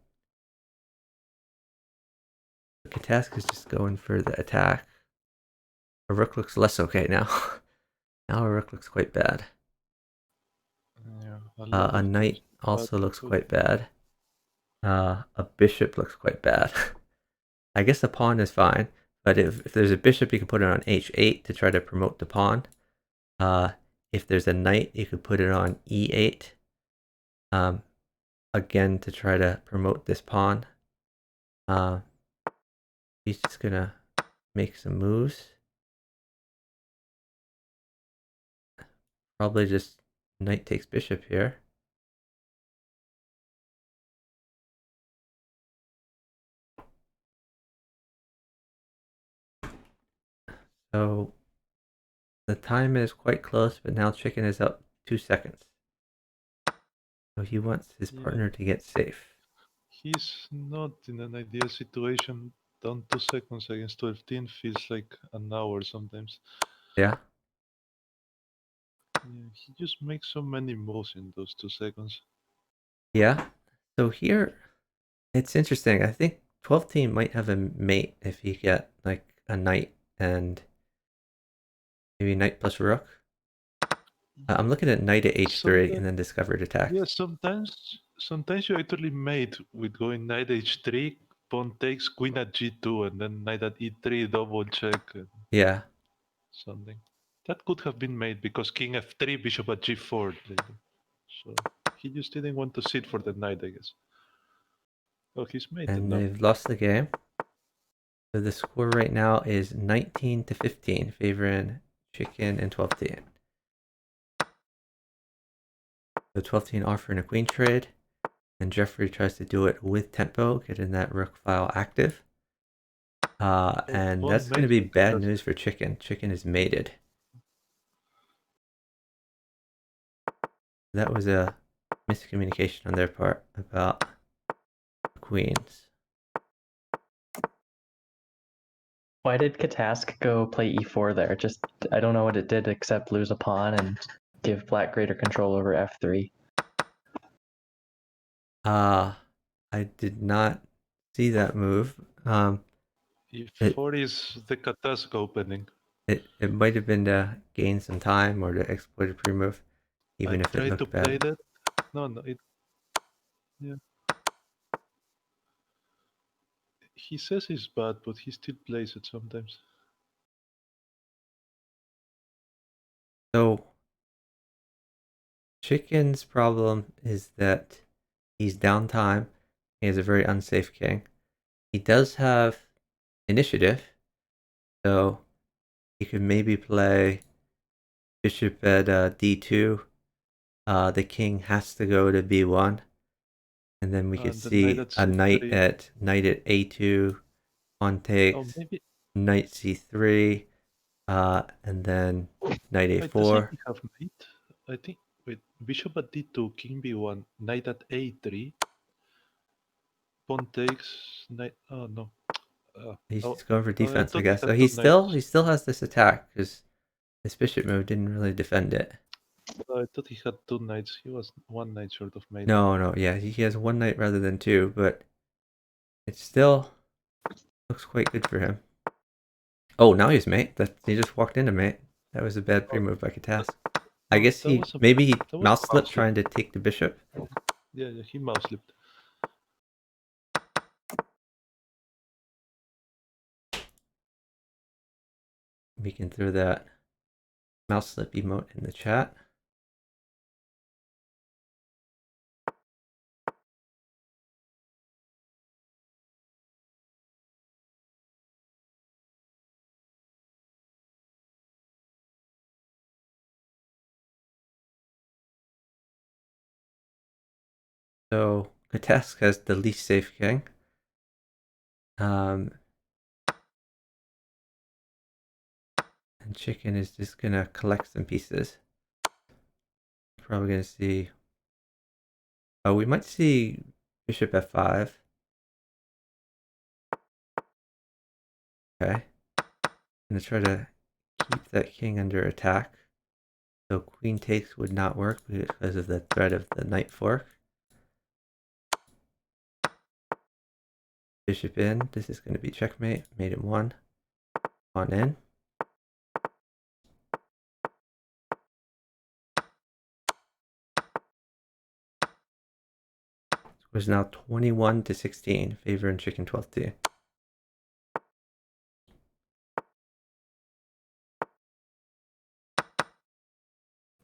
Speaker 1: Katask is just going for the attack. A rook looks less okay now. Now a rook looks quite bad.
Speaker 2: Yeah, a lot
Speaker 1: A
Speaker 2: of
Speaker 1: knight
Speaker 2: times bad
Speaker 1: also looks
Speaker 2: because
Speaker 1: quite bad. A bishop looks quite bad. I guess the pawn is fine, but if there's a bishop, you can put it on h8 to try to promote the pawn. If there's a knight, you could put it on e8, again to try to promote this pawn. He's just gonna make some moves. Probably just knight takes bishop here. So The time is quite close, but now chicken is up 2 seconds. So he wants his
Speaker 2: Yeah.
Speaker 1: partner to get safe.
Speaker 2: He's not in an ideal situation. Down 2 seconds against 12 feels like an hour sometimes.
Speaker 1: Yeah.
Speaker 2: Yeah, he just makes so many moves in those 2 seconds.
Speaker 1: Yeah. So here, it's interesting. I think 12 team might have a mate if you get like a knight and maybe knight plus rook. I'm looking at knight at h3 and
Speaker 2: Sometimes,
Speaker 1: then discovered attack.
Speaker 2: yeah, sometimes you actually mate with going knight h3, pawn takes, queen at g2, and then knight at e3, double check, and
Speaker 1: Yeah.
Speaker 2: something. That could have been made because king f3, bishop at g4. So he just didn't want to sit for the knight, I guess. Oh, he's mated
Speaker 1: And
Speaker 2: now.
Speaker 1: they've lost the game. So the score right now is 19-15, favoring chicken and 12 team. So 12 team offering a queen trade, and Jeffrey tries to do it with tempo, getting that rook file active. And
Speaker 2: Pawn
Speaker 1: that's going to be
Speaker 2: mated.
Speaker 1: bad news for chicken. Chicken is mated. That was a miscommunication on their part about queens.
Speaker 3: Why did Katask go play e4 there? Just I don't know what it did except lose a pawn and give black greater control over f3.
Speaker 1: I did not see that move. It
Speaker 2: e4 is the Katask opening.
Speaker 1: it might have been to gain some time or to exploit a pre-move,
Speaker 2: I
Speaker 1: even if it
Speaker 2: tried to
Speaker 1: looked
Speaker 2: play
Speaker 1: bad.
Speaker 2: that. No, yeah. He says it's bad, but he still plays it sometimes.
Speaker 1: So Chicken's problem is that he's down time. He has a very unsafe king. He does have initiative, so he could maybe play bishop at d2. The king has to go to b1, and then we could
Speaker 2: And the knight
Speaker 1: see
Speaker 2: at
Speaker 1: a
Speaker 2: c3.
Speaker 1: knight at a2, pawn
Speaker 2: Oh,
Speaker 1: takes,
Speaker 2: maybe.
Speaker 1: knight c3, and then knight
Speaker 2: Wait, doesn't
Speaker 1: a4.
Speaker 2: he have mate? I think. Wait, bishop at d2, king b1, knight at a3, pawn takes, knight. Oh no.
Speaker 1: He's
Speaker 2: Oh,
Speaker 1: just going for
Speaker 2: I
Speaker 1: defense, I
Speaker 2: thought he
Speaker 1: guess.
Speaker 2: had
Speaker 1: So
Speaker 2: two
Speaker 1: he
Speaker 2: knights.
Speaker 1: still has this attack because his bishop move didn't really defend it.
Speaker 2: I thought he had two knights. He was one knight short of mating.
Speaker 1: No, yeah, he has one knight rather than two, but it still looks quite good for him. Oh, now he's mate. He just walked into mate. That was a bad
Speaker 2: Oh,
Speaker 1: pre-move by
Speaker 2: that,
Speaker 1: Katas. I
Speaker 2: no,
Speaker 1: guess maybe he
Speaker 2: that was
Speaker 1: mouse
Speaker 2: a mouse
Speaker 1: slipped
Speaker 2: slip.
Speaker 1: trying to take the bishop.
Speaker 2: Yeah, he mouse slipped.
Speaker 1: We can throw that mouse slip emote in the chat. So Katas has the least safe king. And chicken is just gonna collect some pieces. Probably gonna see. Oh, we might see bishop f5. Okay. I'm gonna try to keep that king under attack. So queen takes would not work because of the threat of the knight fork. Bishop in. This is going to be checkmate. Mate in one. Pawn in. Score is now 21-16, favoring chicken 12T.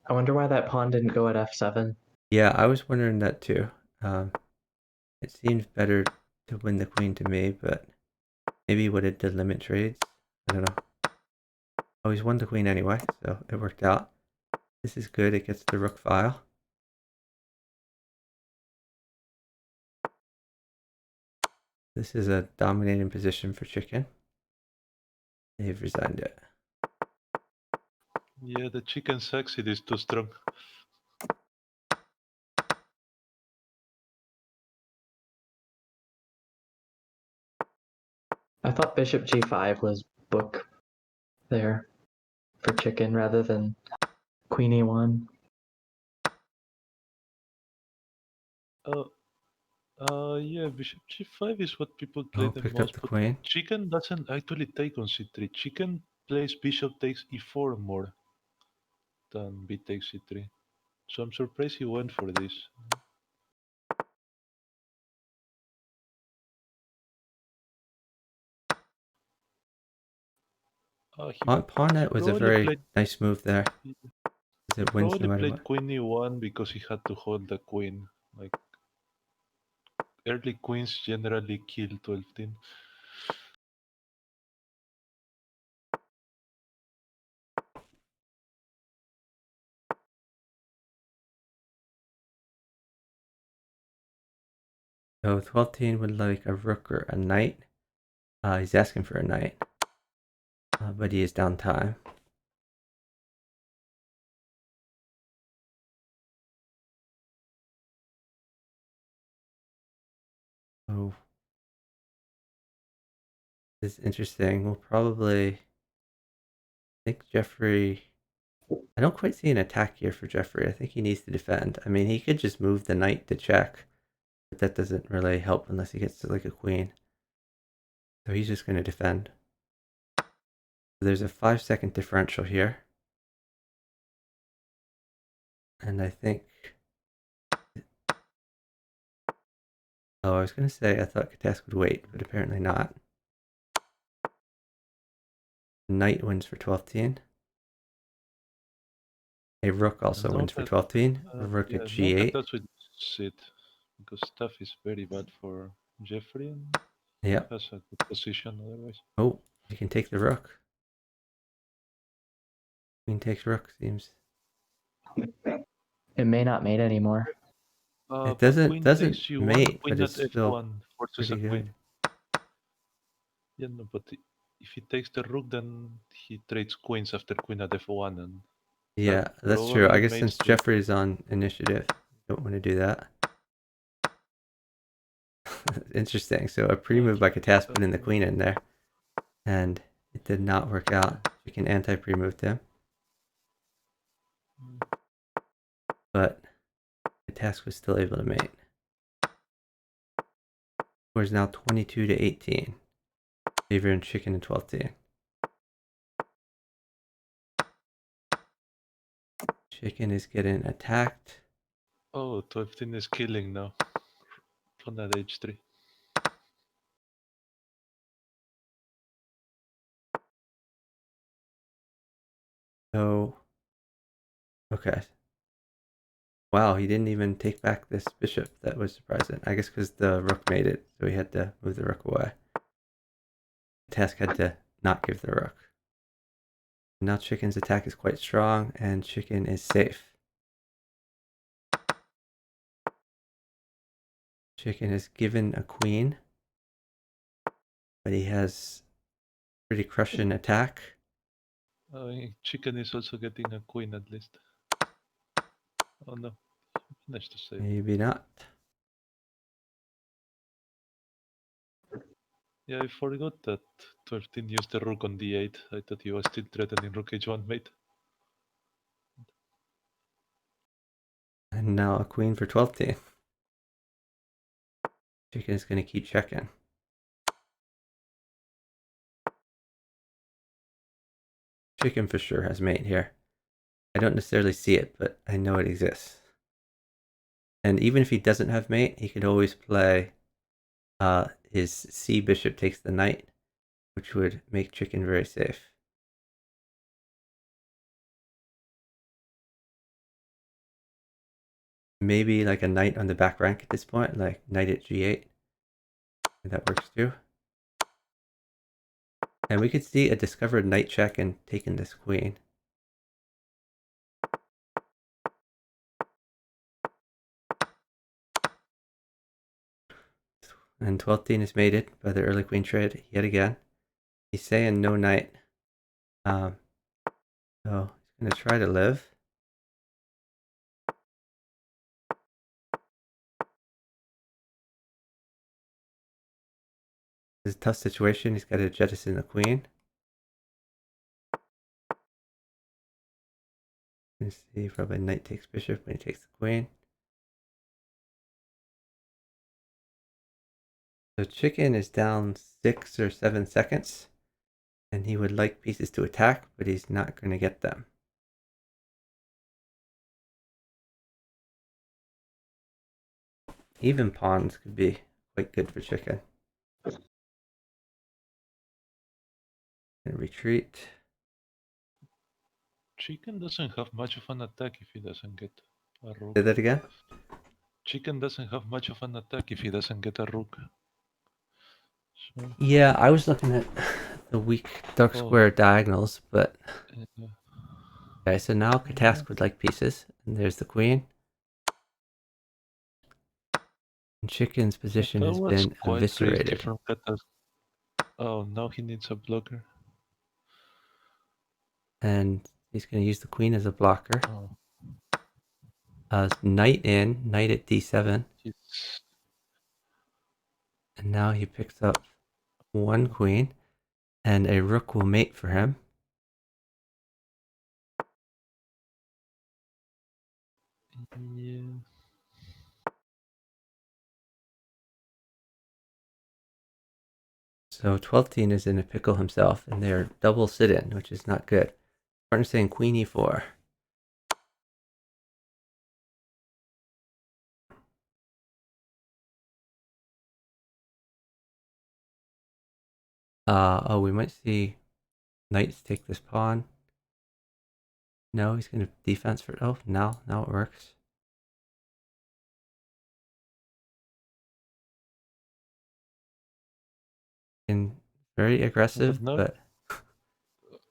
Speaker 3: I wonder why that pawn didn't go at f7.
Speaker 1: Yeah, I was wondering that too. It seems better to win the queen to me, but maybe what it did limit trades. I don't know. Oh, he's won the queen anyway, so it worked out. This is good. It gets the rook file. This is a dominating position for chicken. They've resigned it.
Speaker 2: Yeah, the chicken succeed is too strong.
Speaker 3: I thought bishop g5 was book there for chicken rather than queen e1.
Speaker 2: Yeah, bishop g5 is what people play
Speaker 1: Oh,
Speaker 2: the
Speaker 1: picked up
Speaker 2: most,
Speaker 1: the
Speaker 2: but
Speaker 1: queen.
Speaker 2: chicken doesn't actually take on c3. Chicken plays bishop takes e4 more than b takes c3. So I'm surprised he went for this. He
Speaker 1: Pawn was a
Speaker 2: probably
Speaker 1: very
Speaker 2: played
Speaker 1: nice move there.
Speaker 2: he
Speaker 1: 'Cause it wins no
Speaker 2: probably
Speaker 1: matter
Speaker 2: played
Speaker 1: what.
Speaker 2: queen e1 because he had to hold the queen. Like early queens generally kill 12-10.
Speaker 1: So 12-10 would like a rook or a knight. He's asking for a knight, but he is down time. Oh, this is interesting. We'll probably think Jeffrey. I don't quite see an attack here for Jeffrey. I think he needs to defend. I mean, he could just move the knight to check, but that doesn't really help unless he gets to like a queen. So he's just going to defend. There's a 5-second differential here. And I think... Oh, I was going to say I thought Katask would wait, but apparently not. Knight wins for 12-10. A rook also
Speaker 2: No,
Speaker 1: wins for 12-10. Rook at
Speaker 2: yeah, no
Speaker 1: g8.
Speaker 2: that's with sit because stuff is very bad for Jeffrey and he
Speaker 1: Yep.
Speaker 2: has a good position otherwise.
Speaker 1: Oh, you can take the rook. Queen takes rook seems...
Speaker 3: It may not mate anymore.
Speaker 1: It
Speaker 2: But
Speaker 1: doesn't
Speaker 2: queen takes u1,
Speaker 1: mate, but
Speaker 2: queen at
Speaker 1: it's still
Speaker 2: f1 forces
Speaker 1: pretty
Speaker 2: a
Speaker 1: good.
Speaker 2: queen. Yeah, no, but if he takes the rook, then he trades queens after queen at f1, and that
Speaker 1: Yeah, that's true. I
Speaker 2: probably
Speaker 1: guess
Speaker 2: mates
Speaker 1: since
Speaker 2: to.
Speaker 1: Jeffrey's on initiative, you don't want to do that. Interesting. So a
Speaker 2: Uh,
Speaker 1: pre-move by Katas
Speaker 2: uh,
Speaker 1: put in the queen in there, and it did not work out. Chicken anti-pre-moved him, but Katas was still able to mate. Score is now 22 to 18. Favoring Chicken and 12-10. Chicken is getting attacked.
Speaker 2: Oh, 12 is killing now. Pawn at h3.
Speaker 1: So, okay. Wow, he didn't even take back this bishop. That was surprising. I guess because the rook made it, so he had to move the rook away. Task had to not give the rook. Now Chicken's attack is quite strong, and Chicken is safe. Chicken is given a queen, but he has pretty crushing attack.
Speaker 2: Chicken is also getting a queen at least. Oh no, managed to save.
Speaker 1: Maybe not.
Speaker 2: Yeah, I forgot that 13 used the rook on d8. I thought he was still threatening rook h1 mate.
Speaker 1: And now a queen for 12-10. Chicken is going to keep checking. Chicken for sure has mate here. I don't necessarily see it, but I know it exists. And even if he doesn't have mate, he could always play his C bishop takes the knight, which would make Chicken very safe. Maybe like a knight on the back rank at this point, like knight at g8. That works too. And we could see a discovered knight check and taking this queen. And 12-10 is mated by the early queen trade yet again. He's saying no knight. So he's gonna try to live. It's a tough situation. He's got to jettison the queen. Let's see, probably knight takes bishop when he takes the queen. So chicken is down 6 or 7 seconds, and he would like pieces to attack, but he's not going to get them. Even pawns could be quite good for chicken. And retreat.
Speaker 2: Chicken doesn't have much of an attack if he doesn't get a rook.
Speaker 1: Say that again?
Speaker 2: Chicken doesn't have much of an attack if he doesn't get a rook. So,
Speaker 1: Yeah, I was looking at the weak dark square diagonals, but okay, so now Katask would like pieces, and there's the queen. And chicken's position has been eviscerated.
Speaker 2: From oh, now he needs a blocker.
Speaker 1: And he's going to use the queen as a blocker.
Speaker 2: Oh.
Speaker 1: Knight in, knight at d7.
Speaker 2: He's...
Speaker 1: And now he picks up one queen, and a rook will mate for him.
Speaker 2: Yeah.
Speaker 1: So 12teen is in a pickle himself, and they're double sit-in, which is not good. Partner saying queen e4. Oh, we might see knights take this pawn. No, he's going to defense for... Oh, now it works. And very aggressive, but...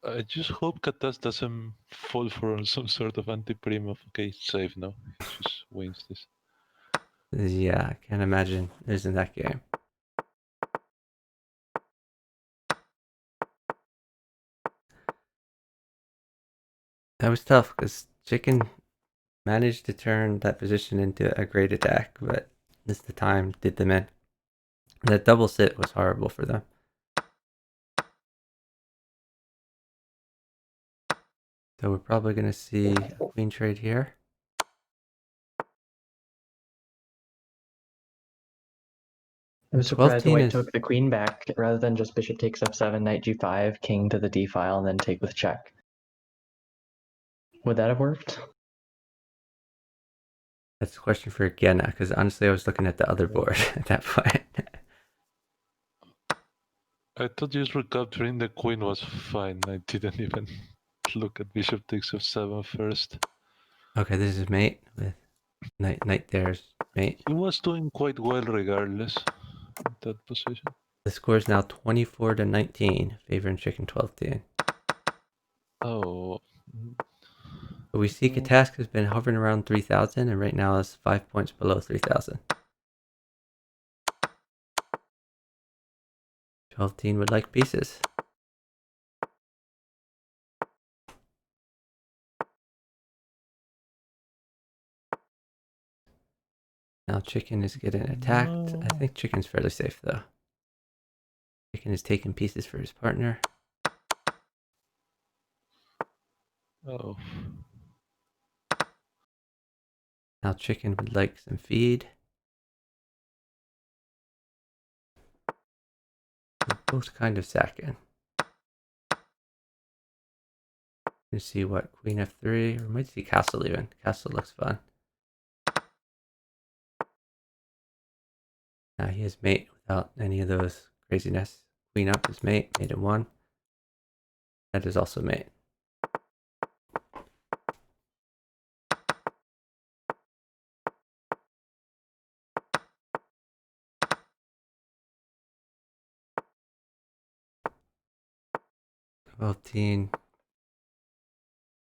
Speaker 2: I just hope Katas doesn't fall for some sort of anti-prim of, okay, it's safe now. He just wins this.
Speaker 1: Yeah, I can't imagine losing that game. That was tough, because chicken managed to turn that position into a great attack, but this the time did them in. That double sit was horrible for them. So we're probably going to see a queen trade here.
Speaker 3: I was surprised White took the queen back rather than just bishop takes f7, knight g5, king to the d file, and then take with check. Would that have worked?
Speaker 1: That's a question for Genna, because honestly I was looking at the other board at that point.
Speaker 2: I thought just recapturing the queen was fine. I didn't even look at bishop takes f7 first.
Speaker 1: Okay, this is mate with knight there's mate.
Speaker 2: He was doing quite well regardless in that position.
Speaker 1: The score is now 24-19, favoring chicken 12-10.
Speaker 2: Oh.
Speaker 1: But we see Katask has been hovering around 3,000, and right now is 5 points below 3,000. 12-10 would like pieces. Now chicken is getting attacked.
Speaker 2: No.
Speaker 1: I think chicken's fairly safe though. Chicken is taking pieces for his partner.
Speaker 2: Oh.
Speaker 1: Now chicken would like some feed. They're both kind of sacking. Let's see what, queen f3, or might see castle even. Castle looks fun. Now he has mate without any of those craziness. Queen up is mate, mate at 1. That is also mate. Well, teen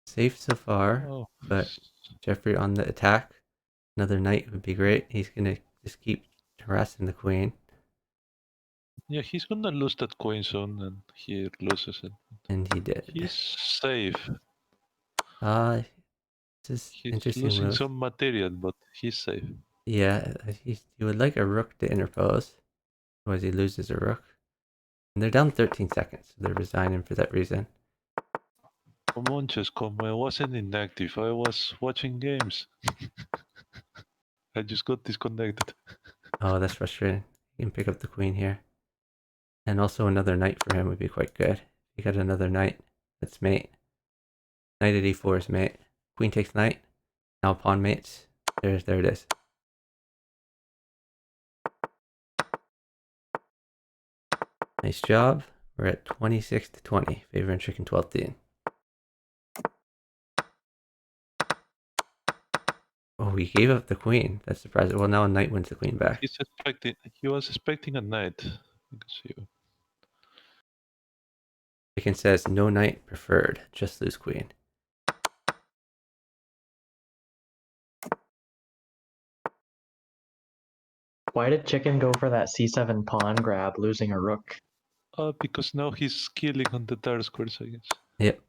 Speaker 1: safe so far, but Jeffrey on the attack. Another knight would be great. He's gonna just keep harassing the queen.
Speaker 2: Yeah, he's gonna lose that queen soon, and he loses it.
Speaker 1: And he did.
Speaker 2: He's safe.
Speaker 1: This is
Speaker 2: He's
Speaker 1: interesting
Speaker 2: losing
Speaker 1: move.
Speaker 2: some material, but he's safe.
Speaker 1: Yeah, he would like a rook to interpose, otherwise he loses a rook. And they're down 13 seconds, so they're resigning for that reason.
Speaker 2: Come on, Chescom, I wasn't inactive. I was watching games. I just got disconnected.
Speaker 1: Oh, that's frustrating. You can pick up the queen here. And also another knight for him would be quite good. You got another knight. That's mate. Knight at e4 is mate. Queen takes knight. Now pawn mates. There it is. Nice job. We're at 26 to 20, favoring chicken 12-teen. Oh, he gave up the queen. That's surprising. Well, now a knight wins the queen back.
Speaker 2: He was expecting a knight. Because
Speaker 1: Chicken says no knight preferred. Just lose queen.
Speaker 3: Why did Chicken go for that c7 pawn grab, losing a rook?
Speaker 2: because now he's killing on the dark squares, I guess.
Speaker 1: Yep.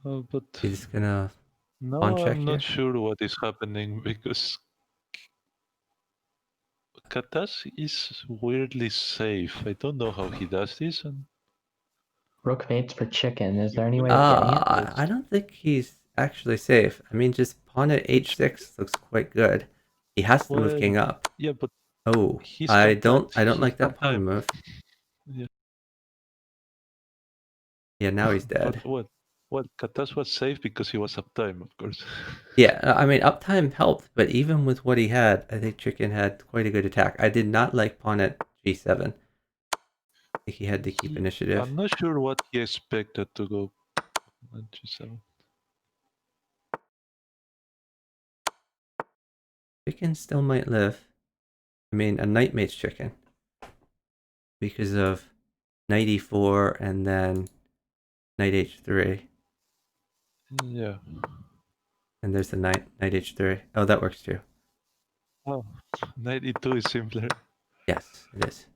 Speaker 2: But
Speaker 1: He's gonna pawn
Speaker 2: now
Speaker 1: check
Speaker 2: I'm not
Speaker 1: here.
Speaker 2: sure what is happening because Katas is weirdly safe. I don't know how he does this. And
Speaker 3: Rook mates for Chicken. Is there any way of getting it?
Speaker 1: I don't think he's actually safe. I mean, just pawn at h6 looks quite good. He has to move
Speaker 2: well,
Speaker 1: king up.
Speaker 2: yeah, but
Speaker 1: Oh,
Speaker 2: he's
Speaker 1: I
Speaker 2: Katas.
Speaker 1: don't
Speaker 2: He's
Speaker 1: like that pawn
Speaker 2: uptime.
Speaker 1: move.
Speaker 2: Yeah,
Speaker 1: Yeah, now he's
Speaker 2: but
Speaker 1: dead.
Speaker 2: what? Katas was safe because he was uptime, of course.
Speaker 1: Yeah, I mean, uptime helped, but even with what he had, I think Chicken had quite a good attack. I did not like pawn at g7. I think he had to keep initiative.
Speaker 2: I'm not sure what he expected to go on G7.
Speaker 1: Chicken still might live. I mean, a knight mates Chicken because of knight e4 and then knight h3.
Speaker 2: Yeah.
Speaker 1: And there's the knight h3. Oh, that works too.
Speaker 2: Oh, 92 is simpler.
Speaker 1: Yes, it is.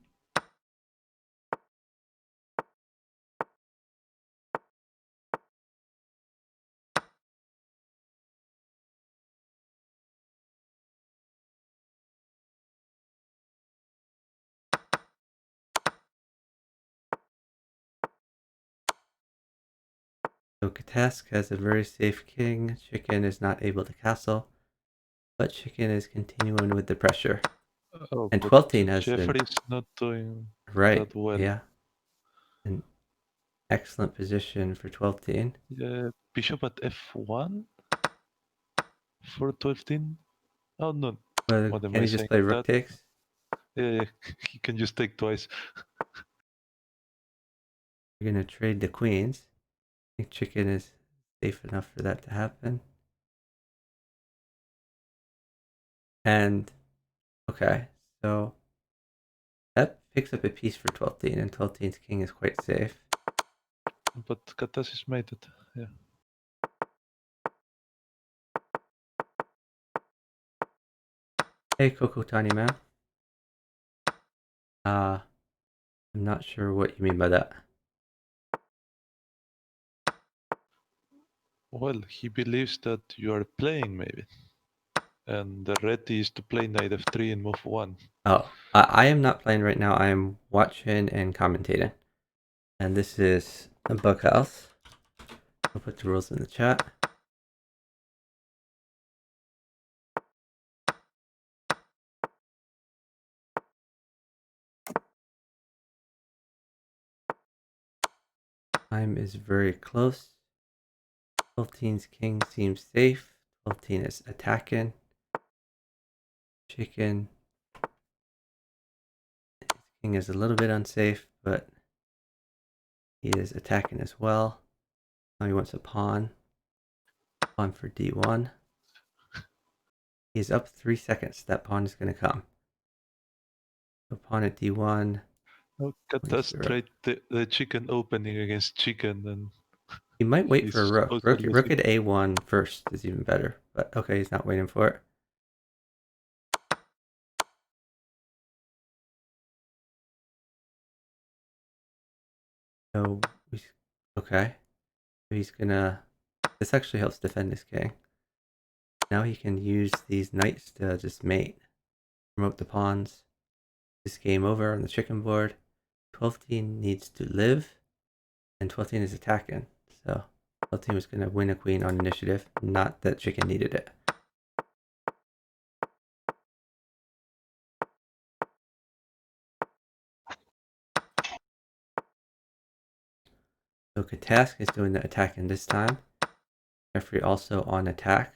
Speaker 1: So Katask has a very safe king. Chicken is not able to castle, but Chicken is continuing with the pressure.
Speaker 2: Oh,
Speaker 1: And
Speaker 2: but
Speaker 1: 12-teen has an
Speaker 2: Jeffrey's not doing
Speaker 1: right,
Speaker 2: that well.
Speaker 1: yeah, an excellent position for 12-teen.
Speaker 2: Yeah, bishop at f1 for 12-teen. Oh no,
Speaker 1: Well,
Speaker 2: what am
Speaker 1: can
Speaker 2: I
Speaker 1: he just
Speaker 2: saying?
Speaker 1: play rook
Speaker 2: That
Speaker 1: takes?
Speaker 2: yeah, he can just take twice.
Speaker 1: You're gonna trade the queens. I think Chicken is safe enough for that to happen. And okay, so that picks up a piece for 12-teen, and 12-teen's king is quite safe.
Speaker 2: But Katas is mated. Yeah.
Speaker 1: Hey, Coco Tiny Man. I'm not sure what you mean by that.
Speaker 2: Well, he believes that you are playing maybe, and the ready is to play knight f3 and move one.
Speaker 1: Oh, I am not playing right now. I am watching and commentating. And this is a bughouse. I'll put the rules in the chat. Time is very close. 12-teen's king seems safe. 12-teen is attacking. Chicken. His king is a little bit unsafe, but he is attacking as well. Now he wants a pawn. Pawn for d1. He's up 3 seconds. That pawn is going to come. So pawn at d1.
Speaker 2: Oh, Katas tried the chicken opening against chicken, and
Speaker 1: He might wait for a
Speaker 2: he's
Speaker 1: rook.
Speaker 2: also
Speaker 1: Rook
Speaker 2: losing.
Speaker 1: at a1 first is even better. But okay, he's not waiting for it. So, okay. So he's gonna... This actually helps defend his king. Now he can use these knights to just mate. Promote the pawns. This game over on the chicken board. 12 team needs to live, and 12 team is attacking. So 12 team is going to win a queen on initiative, not that chicken needed it. So Katask is doing the attacking this time. Jeffrey also on attack.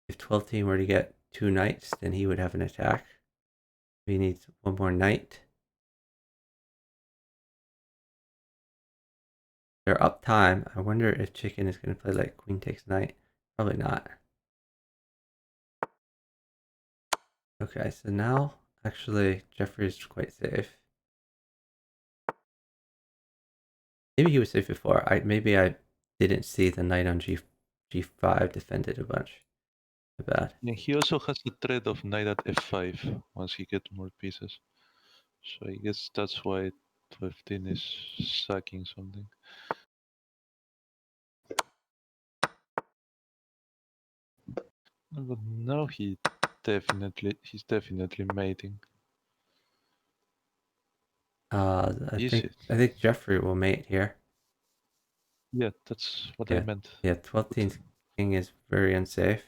Speaker 1: If 12 team were to get 2 knights, then he would have an attack. He needs 1 more knight. They're up time. I wonder if chicken is going to play like queen takes knight. Probably not. Okay, so now actually Jeffrey is quite safe. Maybe he was safe before. Maybe I didn't see the knight on g5 defended a bunch. Bad.
Speaker 2: And he also has the threat of knight at f5 once he gets more pieces. So I guess that's why 15 is sacking something. But now he's definitely mating.
Speaker 1: I think Jeffrey will mate here.
Speaker 2: Yeah, that's what I meant.
Speaker 1: Yeah, 12th king is very unsafe.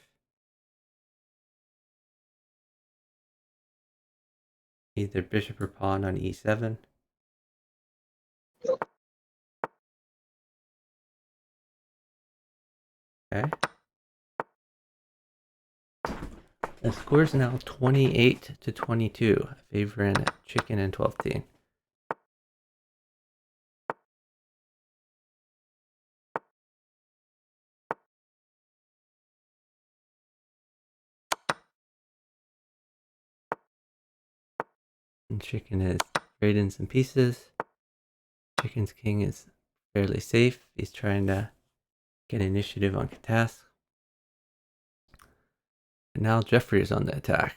Speaker 1: Either bishop or pawn on e7. Okay. The score is now 28 to 22, favoring chicken and 12th team. And chicken is trading some pieces. Chicken's king is fairly safe. He's trying to get initiative on Katask. And now Jeffrey is on the attack.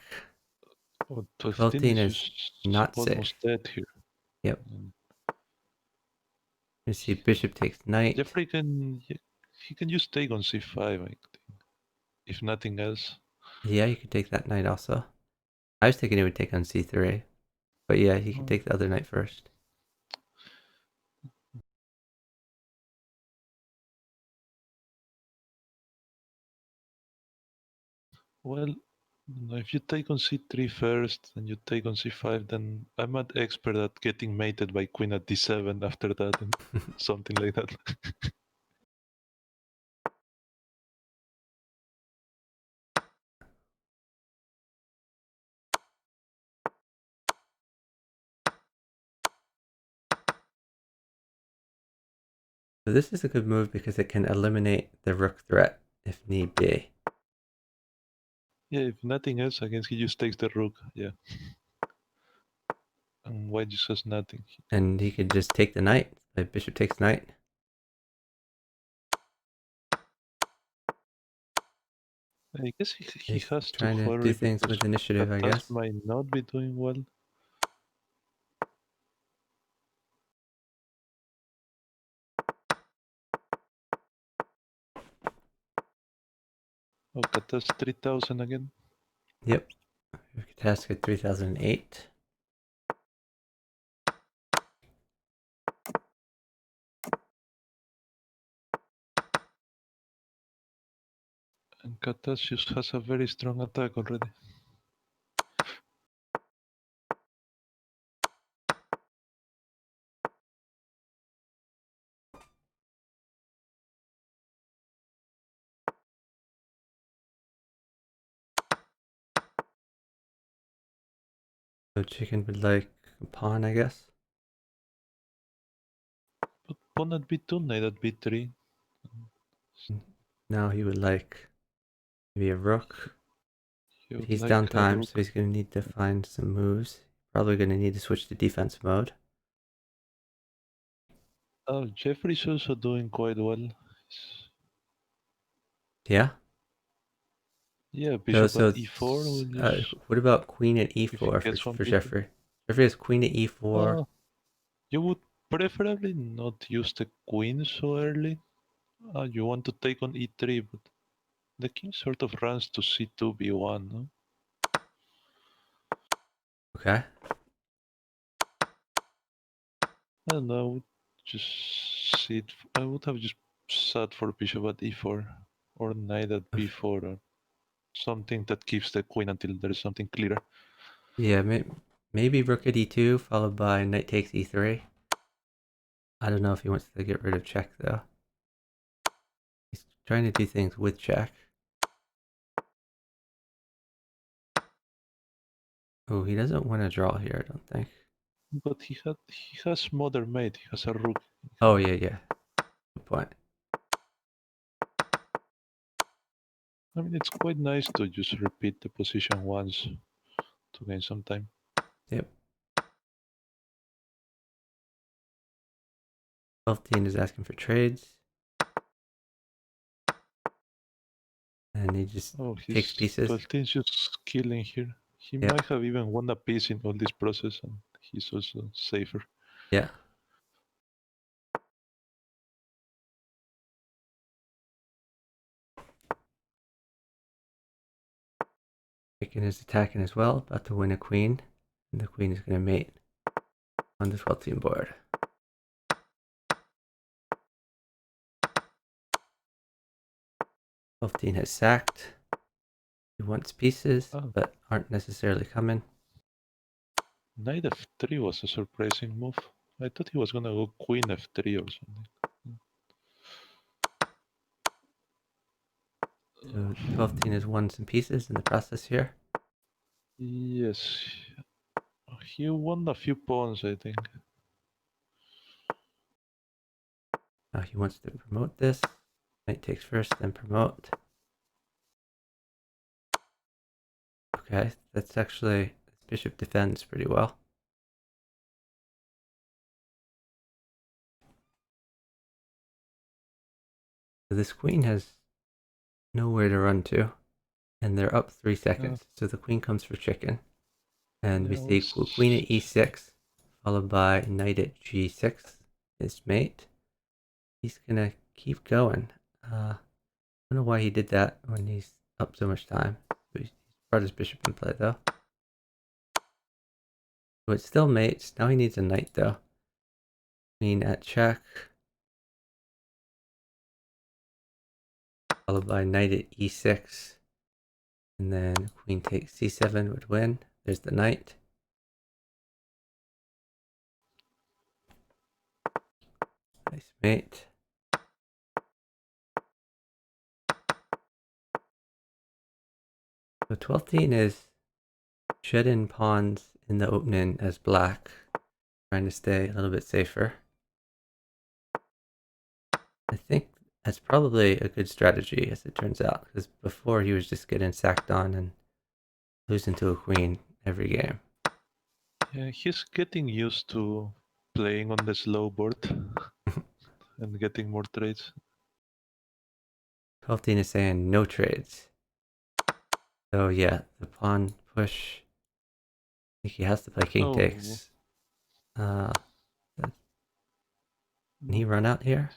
Speaker 2: Oh,
Speaker 1: 12th team is not
Speaker 2: almost
Speaker 1: safe.
Speaker 2: dead here.
Speaker 1: Yep. You see bishop takes knight.
Speaker 2: Jeffrey can use take on c5, I think, if nothing else.
Speaker 1: Yeah, you could take that knight also. I was thinking he would take on c3. But yeah, he can take the other knight first.
Speaker 2: Well, if you take on c3 first and you take on c5, then I'm an expert at getting mated by queen at d7 after that, and something like that.
Speaker 1: So this is a good move because it can eliminate the rook threat if need be.
Speaker 2: Yeah, if nothing else, I guess he just takes the rook, yeah. And white just has nothing.
Speaker 1: And he could just take the knight. Like bishop takes knight.
Speaker 2: I guess he
Speaker 1: He's
Speaker 2: has to
Speaker 1: trying to
Speaker 2: hurry
Speaker 1: do things
Speaker 2: because
Speaker 1: with initiative, I guess.
Speaker 2: might not be doing well. Oh, Katas 3000 again.
Speaker 1: Yep. Task at 3008.
Speaker 2: And Katas just has a very strong attack already.
Speaker 1: So chicken would like a pawn, I guess.
Speaker 2: But pawn at b2, knight at b3.
Speaker 1: Now he would like maybe a rook.
Speaker 2: He
Speaker 1: But
Speaker 2: would
Speaker 1: he's
Speaker 2: like
Speaker 1: down
Speaker 2: a
Speaker 1: time,
Speaker 2: rook.
Speaker 1: so he's going to need to find some moves. Probably going to need to switch to defense mode.
Speaker 2: Oh, Jeffrey's also doing quite well.
Speaker 1: Yeah.
Speaker 2: Yeah, bishop
Speaker 1: So
Speaker 2: at e4 will just,
Speaker 1: what about queen at
Speaker 2: if he
Speaker 1: e4
Speaker 2: gets one
Speaker 1: for
Speaker 2: piece.
Speaker 1: Jeffrey? Jeffrey has queen at e4.
Speaker 2: You would Preferably not use the queen so early. You want to take on e3, but the king sort of runs to c2, b1. No?
Speaker 1: Okay.
Speaker 2: I don't know. I would just sit. I would have just sat for bishop at e4 or knight at b4 or something that keeps the queen until there's something clearer.
Speaker 1: Yeah, maybe rook at e2 followed by knight takes e3. I don't know if he wants to get rid of check though. He's trying to do things with check. Oh, he doesn't want to draw here, I don't think.
Speaker 2: But he has modern mate. He has a rook.
Speaker 1: Oh, yeah. Good point.
Speaker 2: I mean, it's quite nice to just repeat the position once to gain some time.
Speaker 1: Yep. 12 is asking for trades. And he just takes
Speaker 2: His
Speaker 1: pieces.
Speaker 2: 12 is just killing here. He
Speaker 1: Yeah.
Speaker 2: might have even won a piece in all this process, and he's also safer.
Speaker 1: Yeah. Chicken is attacking as well, about to win a queen. And the queen is going to mate on the 12 board. 12 has sacked. He wants pieces, but aren't necessarily coming.
Speaker 2: Knight f3 was a surprising move. I thought he was gonna go queen f3 or something.
Speaker 1: So 12 has won some pieces in the process here.
Speaker 2: Yes. He won a few pawns, I think.
Speaker 1: Now he wants to promote this. Knight takes first, then promote. Okay, that's actually, bishop defends pretty well. So this queen has nowhere to run to, and they're up 3 seconds. So the queen comes for chicken, and we see queen at e6, followed by knight at g6, his mate. He's gonna keep going. I don't know why he did that when he's up so much time. He's brought his bishop in play though. So it's still mates. Now he needs a knight though. Queen at check, followed by knight at e6, and then queen takes c7 would win. There's the knight. Nice mate. So 12 is shedding pawns in the opening as black, trying to stay a little bit safer. I think that's probably a good strategy as it turns out, because before he was just getting sacked on and losing to a queen every game.
Speaker 2: Yeah, he's getting used to playing on the slow board and getting more trades.
Speaker 1: 12 is saying no trades. So yeah, the pawn push. I think he has to play king takes. Can he run out here?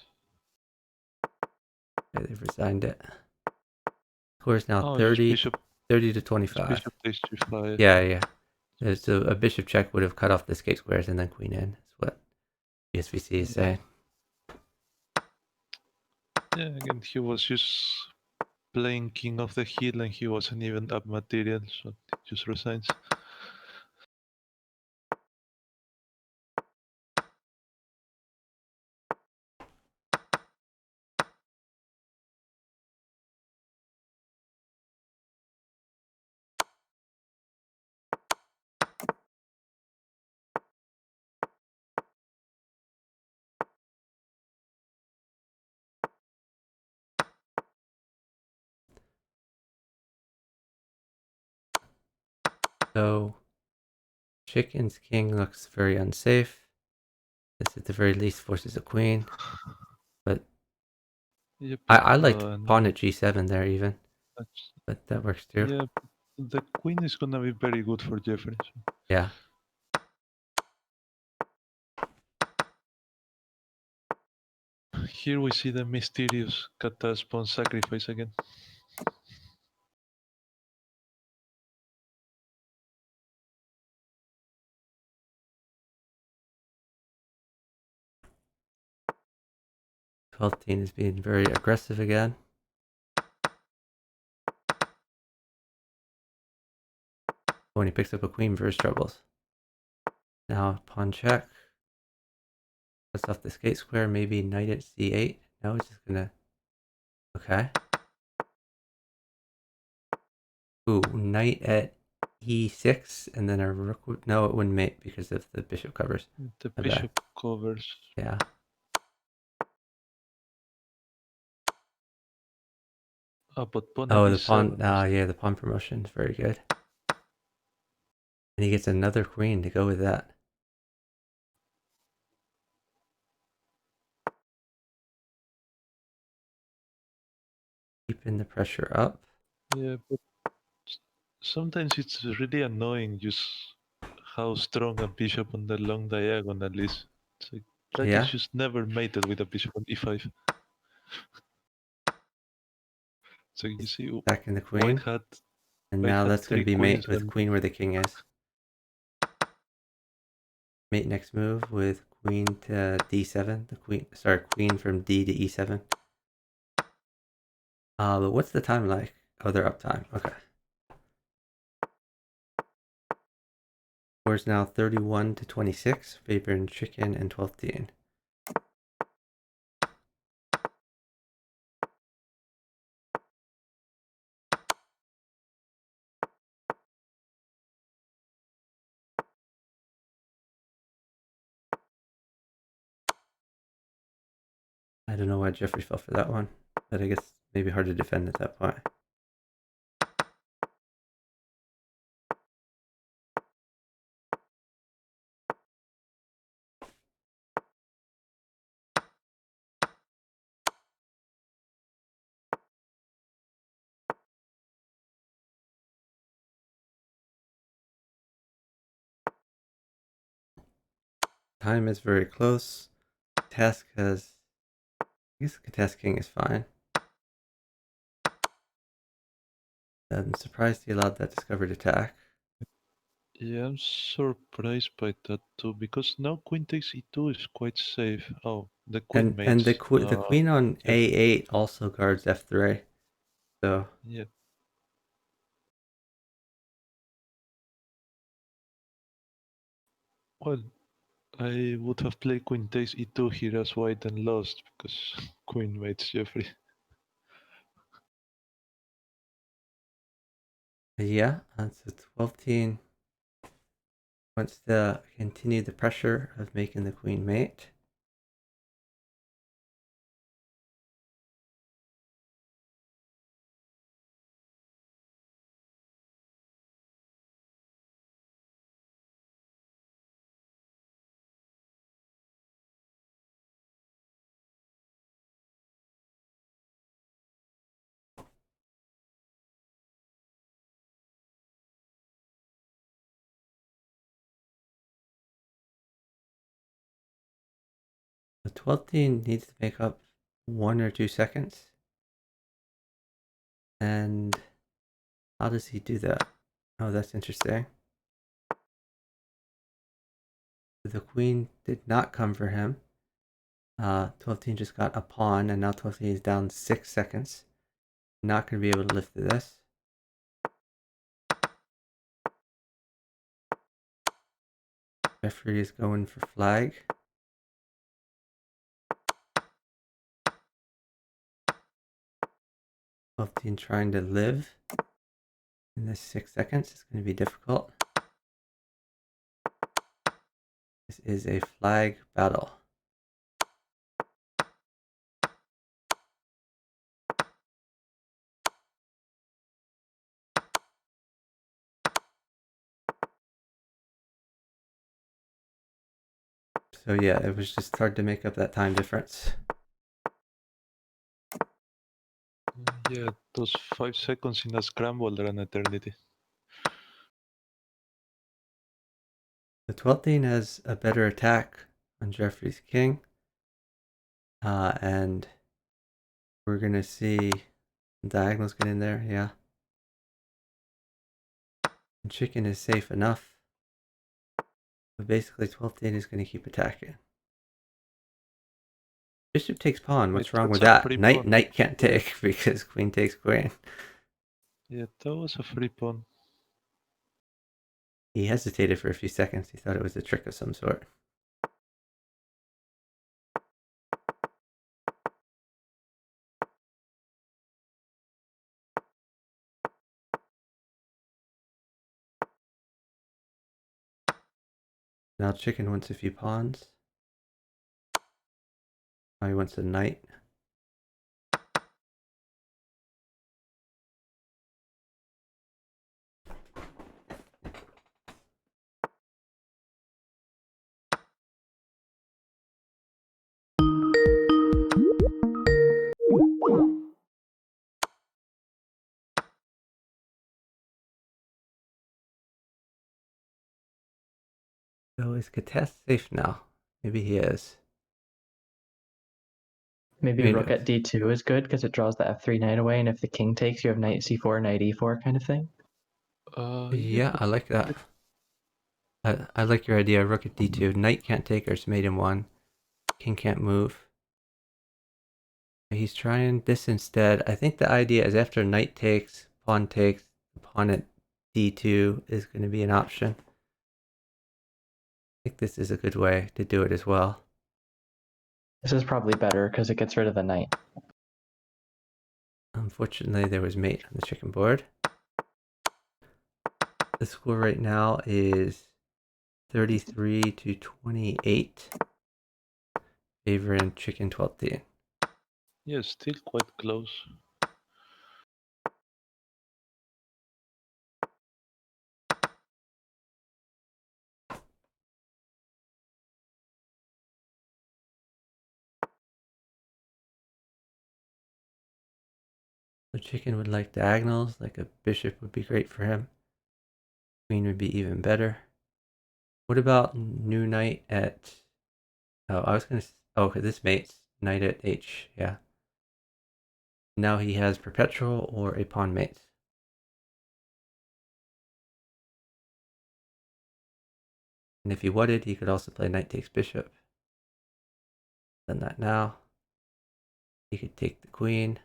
Speaker 1: Okay, they've resigned it. Score is now 30 to 25.
Speaker 2: Bishop takes g5.
Speaker 1: Yeah. So a bishop check would have cut off the escape squares and then queen in. That's what BSVC is saying.
Speaker 2: Yeah, again, he was just playing king of the hill and he wasn't even up material, so he just resigns.
Speaker 1: So chicken's king looks very unsafe. This at the very least forces a queen. But I liked pawn at g7 there even. But that works too.
Speaker 2: Yeah, the queen is gonna be very good for Jeffrey.
Speaker 1: Yeah.
Speaker 2: Here we see the mysterious kata spawn sacrifice again.
Speaker 1: '12 is being very aggressive again. When he picks up a queen for his troubles. Now pawn check. Cuts off the skate square, maybe knight at c8. No, it's just gonna... Okay. Ooh, knight at e6, and then a rook would... No, it wouldn't mate because of the bishop covers.
Speaker 2: The
Speaker 1: My
Speaker 2: bishop
Speaker 1: bad.
Speaker 2: covers.
Speaker 1: Yeah.
Speaker 2: But pawn at
Speaker 1: Oh, the
Speaker 2: e7.
Speaker 1: pawn... yeah, the pawn promotion is very good. And he gets another queen to go with that. Keeping the pressure up.
Speaker 2: Yeah, but sometimes it's really annoying just how strong a bishop on the long diagonal is. It's like black is
Speaker 1: Yeah.
Speaker 2: just never mated with a bishop on e5. So you see,
Speaker 1: Attacking the
Speaker 2: white
Speaker 1: queen.
Speaker 2: had
Speaker 1: And
Speaker 2: white
Speaker 1: now
Speaker 2: had
Speaker 1: that's going to
Speaker 2: three
Speaker 1: be mate
Speaker 2: queens
Speaker 1: with
Speaker 2: and
Speaker 1: queen where the king is. Mate next move with queen to d7. The queen, sorry, queen from d to e7. But what's the time like? Oh, they're up time. Okay. Score's now 31 to 26, favoring chicken and 12th. I don't know why Jeffrey fell for that one, but I guess maybe hard to defend at that point. Time is very close. Task has... I guess the task king is fine. I'm surprised he allowed that discovered attack.
Speaker 2: yeah, I'm surprised by that too because now queen takes e2 is quite safe. Oh, the queen
Speaker 1: And
Speaker 2: mates.
Speaker 1: the queen on
Speaker 2: F
Speaker 1: a8 also guards f3. So
Speaker 2: yeah. Well, I would have played queen takes e2 here as white and lost because queen mates Jeffrey.
Speaker 1: yeah, so 12 wants to continue the pressure of making the queen mate. The 12th needs to make up 1 or 2 seconds. And how does he do that? Oh, that's interesting. The queen did not come for him. 12 just got a pawn, and now 12 is down 6 seconds. Not going to be able to lift this. Jeffrey is going for flag. 12 trying to live in this 6 seconds. It's going to be difficult. This is a flag battle. So yeah, it was just hard to make up that time difference.
Speaker 2: Yeah, those 5 seconds in a scramble are an eternity.
Speaker 1: The 12th has a better attack on Jeffrey's king. And we're gonna see diagonals get in there, yeah. And chicken is safe enough. But basically 12-10 is gonna keep attacking. Bishop takes pawn,
Speaker 2: Wait,
Speaker 1: what's wrong with
Speaker 2: that's a
Speaker 1: that?
Speaker 2: free
Speaker 1: Knight
Speaker 2: pawn.
Speaker 1: can't take because queen takes queen.
Speaker 2: Yeah, that was a free pawn.
Speaker 1: He hesitated for a few seconds, he thought it was a trick of some sort. Now chicken wants a few pawns. Now he wants a knight. So is Kates safe now? Maybe he is.
Speaker 3: Maybe
Speaker 1: I mean,
Speaker 3: rook at d2 is good because it draws the f3 knight away, and if the king takes, you have knight c4, knight e4 kind of thing.
Speaker 2: Yeah,
Speaker 1: yeah,
Speaker 2: but
Speaker 1: I like that. I like your idea. Rook at d2. Knight can't take or it's mate in 1. King can't move. He's trying this instead. I think the idea is after knight takes, pawn at d2 is going to be an option. I think this is a good way to do it as well.
Speaker 3: This is probably better because it gets rid of the knight.
Speaker 1: Unfortunately, there was mate on the chicken board. The score right now is 33 to 28, favoring chicken 12-10.
Speaker 2: yeah, still quite close.
Speaker 1: The chicken would like diagonals, like a bishop would be great for him. Queen would be even better. What about new knight at... Oh, I was going to... Oh, okay, this mates. Knight at h, yeah. Now he has perpetual or a pawn mate. And if he wanted, he could also play knight takes bishop. Done that now. He could take the queen.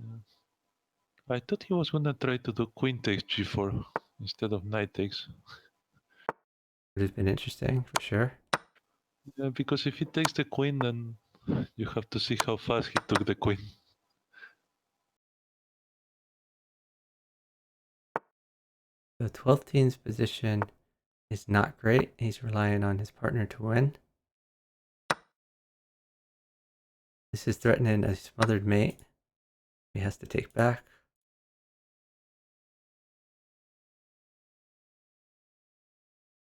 Speaker 2: Yeah. I thought he was gonna try to do queen takes g4 instead of knight takes.
Speaker 1: Would have been interesting, for sure.
Speaker 2: Yeah, because if he takes the queen, then you have to see how fast he took the queen.
Speaker 1: So 12-teen's position is not great. He's relying on his partner to win. This is threatening a smothered mate. He has to take back.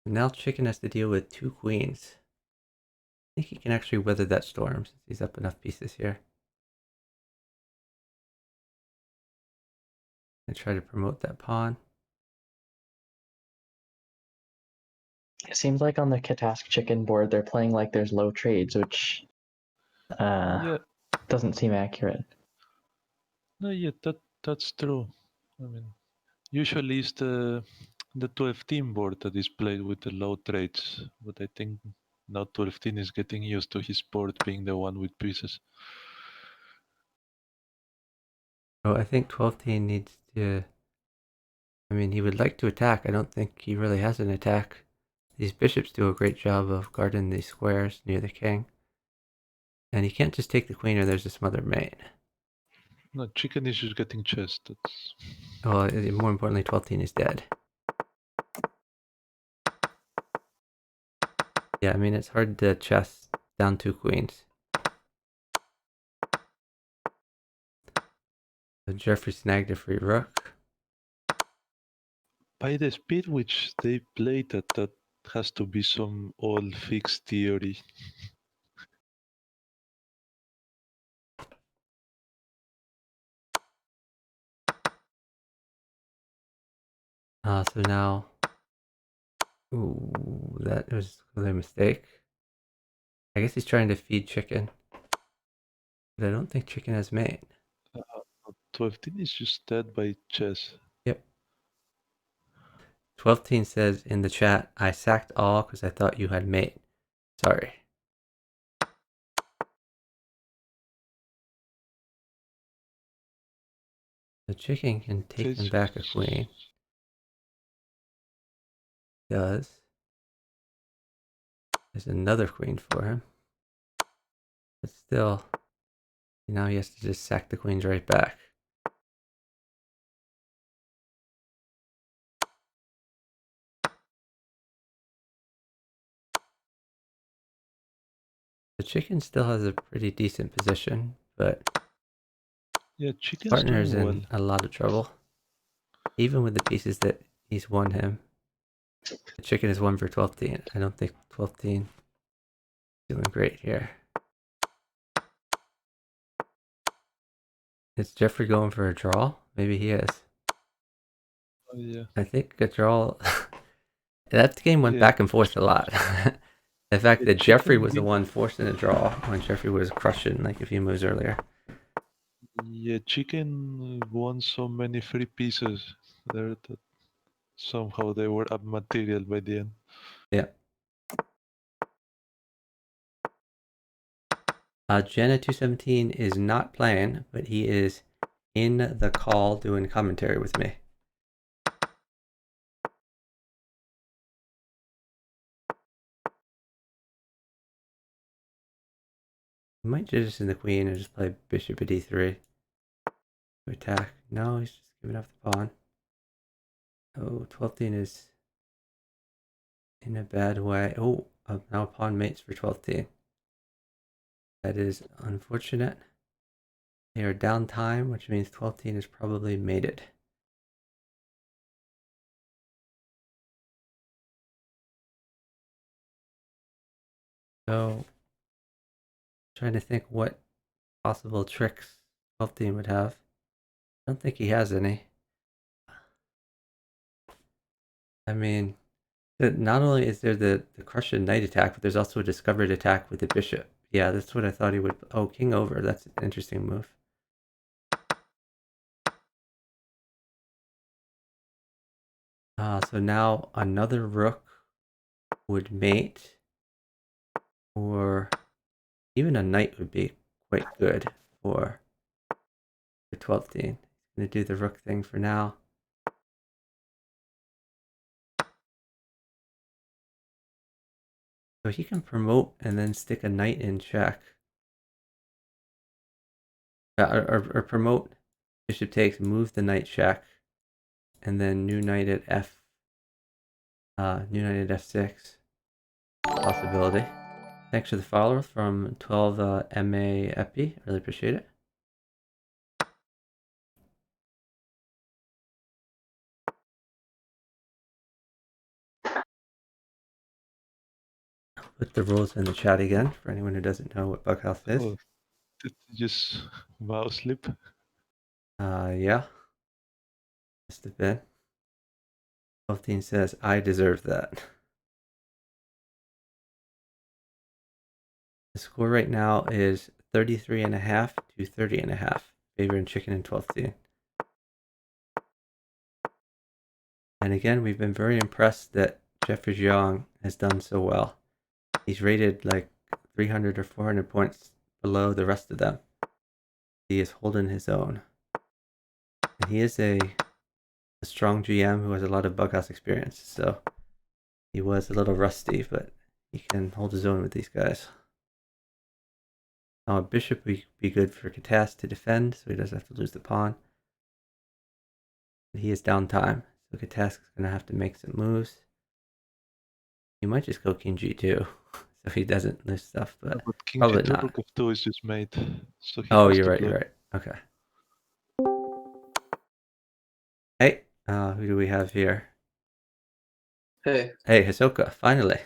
Speaker 1: Now chicken has to deal with 2 queens. I think he can actually weather that storm since he's up enough pieces here. And try to promote that pawn.
Speaker 3: It seems like on the Katask chicken board, they're playing like there's low trades, which
Speaker 2: Yeah,
Speaker 3: doesn't seem accurate.
Speaker 2: no, yeah, that's true. I mean, usually it's the 12 team board that is played with the low trades, but I think now 12 team is getting used to his board being the one with pieces.
Speaker 1: So I think 12-teen needs to... I mean, he would like to attack. I don't think he really has an attack. These bishops do a great job of guarding these squares near the king. And he can't just take the queen or there's a smothered mate.
Speaker 2: No, chicken is just getting chess. That's
Speaker 1: Well, more importantly, 12-teen is dead. Yeah, I mean, it's hard to chess down 2 queens. So Jeffrey snagged a free rook.
Speaker 2: by the speed which they played that has to be some old fixed theory.
Speaker 1: So now... Ooh, that was a mistake. I guess he's trying to feed chicken. But I don't think chicken has mate.
Speaker 2: 12-10 is just dead by chess.
Speaker 1: Yep. 12-teen says in the chat, I sacked all because I thought you had mate. Sorry. The chicken can take him back a queen. Does. There's another queen for him. But still, now he has to just sack the queens right back. The chicken still has a pretty decent position, but
Speaker 2: Yeah,
Speaker 1: his
Speaker 2: chicken's
Speaker 1: partner's
Speaker 2: doing well.
Speaker 1: in a lot of trouble. Even with the pieces that he's won him. The chicken is 1 for 12-teen. I don't think 12-teen is doing great here. Is Jeffrey going for a draw? Maybe he is.
Speaker 2: Oh, yeah.
Speaker 1: I think a draw. That game went back and forth a lot. The fact that Jeffrey was the one forcing a draw when Jeffrey was crushing like a few moves earlier.
Speaker 2: Yeah, chicken won so many free pieces there that somehow they were up material by the end.
Speaker 1: Yeah. Jenna217 is not playing, but he is in the call doing commentary with me. He might jettison the queen and just play bishop at e3 to attack. No, he's just giving up the pawn. Oh, 12-teen is in a bad way. Oh, now pawn mates for 12-teen. That is unfortunate. They are down time, which means 12-teen is probably mated. So, trying to think what possible tricks 12-teen would have. I don't think he has any. I mean, not only is there the crush and knight attack, but there's also a discovered attack with the bishop. Yeah, that's what I thought he would. Oh, king over. That's an interesting move. So now another rook would mate, or even a knight would be quite good for 12-teen. He's going to do the rook thing for now. So he can promote and then stick a knight in check. Or promote, bishop takes, move the knight check, and then new knight at new knight at f6. Possibility. Thanks for the follow from 12 MA Epi. Really appreciate it. I'll put the rules in the chat again for anyone who doesn't know what bughouse is.
Speaker 2: Oh, did you just mouse slip?
Speaker 1: Yeah. Must have been. 12-teen says, I deserve that. The score right now is 33.5 to 30.5, favoring chicken and 12-teen. And again, we've been very impressed that Jeffrey Jiang has done so well. He's rated like 300 or 400 points below the rest of them. He is holding his own. And he is a strong GM who has a lot of bughouse experience, so he was a little rusty, but he can hold his own with these guys. Now a bishop would be good for Katas to defend, so he doesn't have to lose the pawn. But he is down time, so Katas is going to have to make some moves. He might just go king g2, so he doesn't lose stuff, but
Speaker 2: King
Speaker 1: probably
Speaker 2: g2,
Speaker 1: not.
Speaker 2: rook f2 is just made, so he
Speaker 1: Oh,
Speaker 2: has
Speaker 1: you're
Speaker 2: to
Speaker 1: right,
Speaker 2: block.
Speaker 1: you're right. Okay. Hey, who do we have here?
Speaker 4: Hey.
Speaker 1: Hey, Hisoka, finally.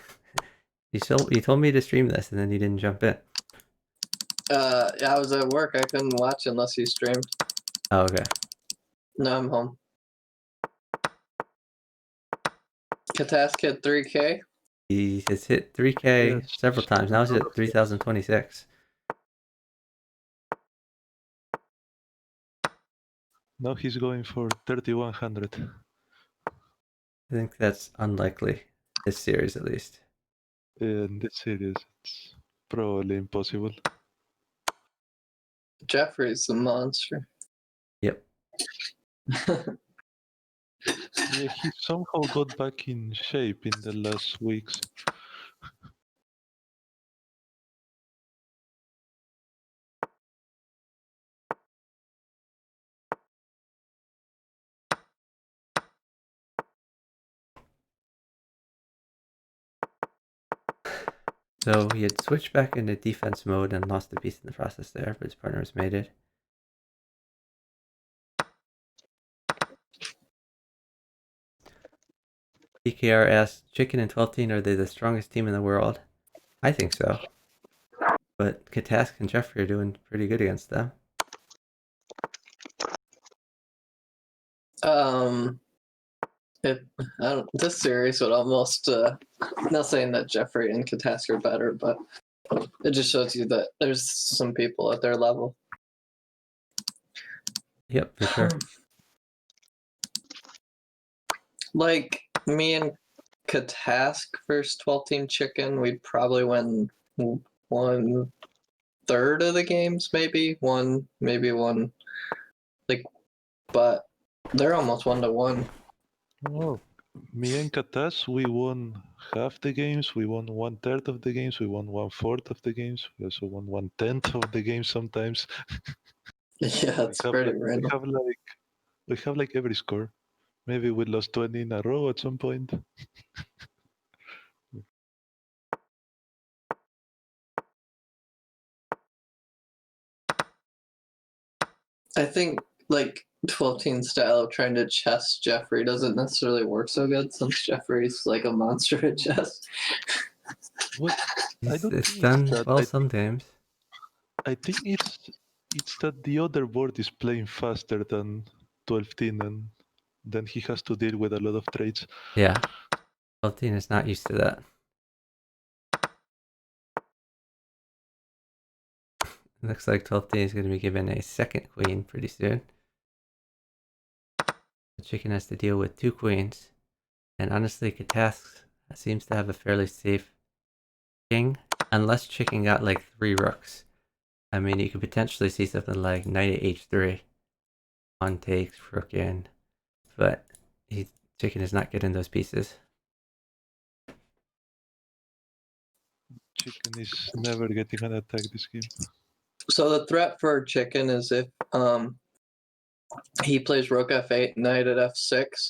Speaker 1: You told me to stream this, and then you didn't jump in.
Speaker 4: Yeah, I was at work. I couldn't watch unless you streamed.
Speaker 1: Oh, okay.
Speaker 4: No, I'm home. Katask hit 3K.
Speaker 1: He has hit 3K
Speaker 2: Yes,
Speaker 1: several times. Now he's at 3,026.
Speaker 2: Now he's going for 3,100.
Speaker 1: I think that's unlikely. This series, at least.
Speaker 2: In this series, it's probably impossible.
Speaker 4: Jeffrey's a monster.
Speaker 1: Yep.
Speaker 2: Yeah, he somehow got back in shape in the last weeks.
Speaker 1: So he had switched back into defense mode and lost a piece in the process there, but his partner was mated. PKR asks, Chicken and 12 Teen, are they the strongest team in the world? I think so. But Katask and Jeffrey are doing pretty good against them.
Speaker 4: If this series would almost not saying that Jeffrey and Katask are better, but it just shows you that there's some people at their level.
Speaker 1: Yep, for sure.
Speaker 4: Like me and Katask versus 12 Team Chicken, we'd probably win 1/3 of the games, maybe one, like, but they're almost 1-1.
Speaker 2: Oh, me and Katas, we won half the games. We won 1/3 of the games. We won 1/4 of the games. We also won 1/10 of the games sometimes.
Speaker 4: Yeah, it's pretty random.
Speaker 2: We have like every score. Maybe we lost 20 in a row at some point.
Speaker 4: I think like 12 Team style of trying to chess Jeffrey doesn't necessarily work so good since Jeffrey's like a monster at chess.
Speaker 2: Well, I don't
Speaker 1: It's
Speaker 2: think
Speaker 1: done
Speaker 2: that.
Speaker 1: well sometimes.
Speaker 2: I think it's that the other board is playing faster than 12-10, and then he has to deal with a lot of trades.
Speaker 1: Yeah. 12 Teen is not used to that. It looks like 12 Teen is going to be given a second queen pretty soon. The Chicken has to deal with 2 queens. And honestly, Katask seems to have a fairly safe king. Unless Chicken got like 3 rooks. I mean, you could potentially see something like knight at h3. Pawn takes, rook in. But Chicken is not getting those pieces.
Speaker 2: Chicken is never getting an attack this game.
Speaker 4: So the threat for Chicken is if he plays rook f8, knight at f6.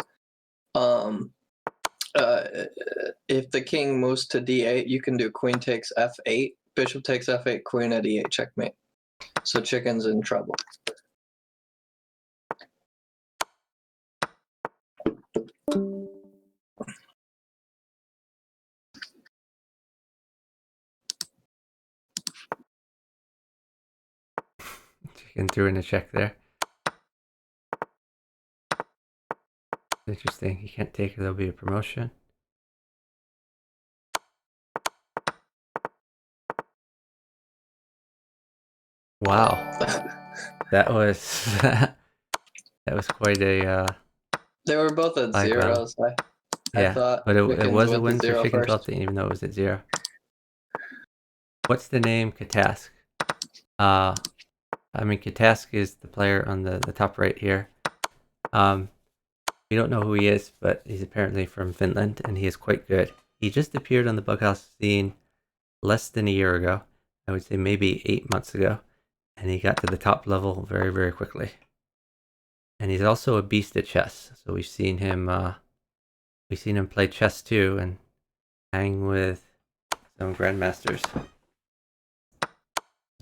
Speaker 4: If the king moves to d8, you can do queen takes f8, bishop takes f8, queen at e8, checkmate. So Chicken's in trouble.
Speaker 1: Chicken threw in a check there. Interesting. He can't take it. There'll be a promotion. Wow. That was that was quite a
Speaker 4: They were both at
Speaker 1: flag battle.
Speaker 4: zeros. I
Speaker 1: Yeah,
Speaker 4: thought
Speaker 1: but it
Speaker 4: Chickens
Speaker 1: was a
Speaker 4: went to
Speaker 1: win for
Speaker 4: zero
Speaker 1: Chicken
Speaker 4: first.
Speaker 1: 12 even though it was at 0. What's the name Katask? I mean Katask is the player on the top right here. We don't know who he is, but he's apparently from Finland and he is quite good. He just appeared on the bughouse scene less than a year ago. I would say maybe 8 months ago. And he got to the top level very, very quickly. And he's also a beast at chess. So we've seen him play chess too and hang with some grandmasters.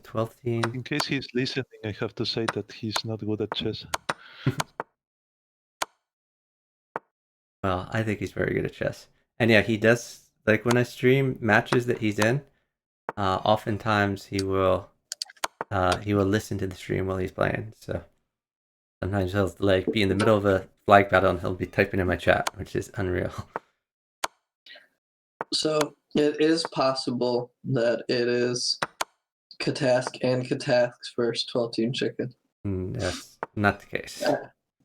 Speaker 1: 12th team.
Speaker 2: In case he's listening, I have to say that he's not good at chess.
Speaker 1: Well, I think he's very good at chess. And yeah, he does, like when I stream matches that he's in, oftentimes he will listen to the stream while he's playing. So sometimes he'll like be in the middle of a flag battle and he'll be typing in my chat, which is unreal.
Speaker 4: So it is possible that it is Katask and Katask's first 12-team chicken.
Speaker 1: That's not the case.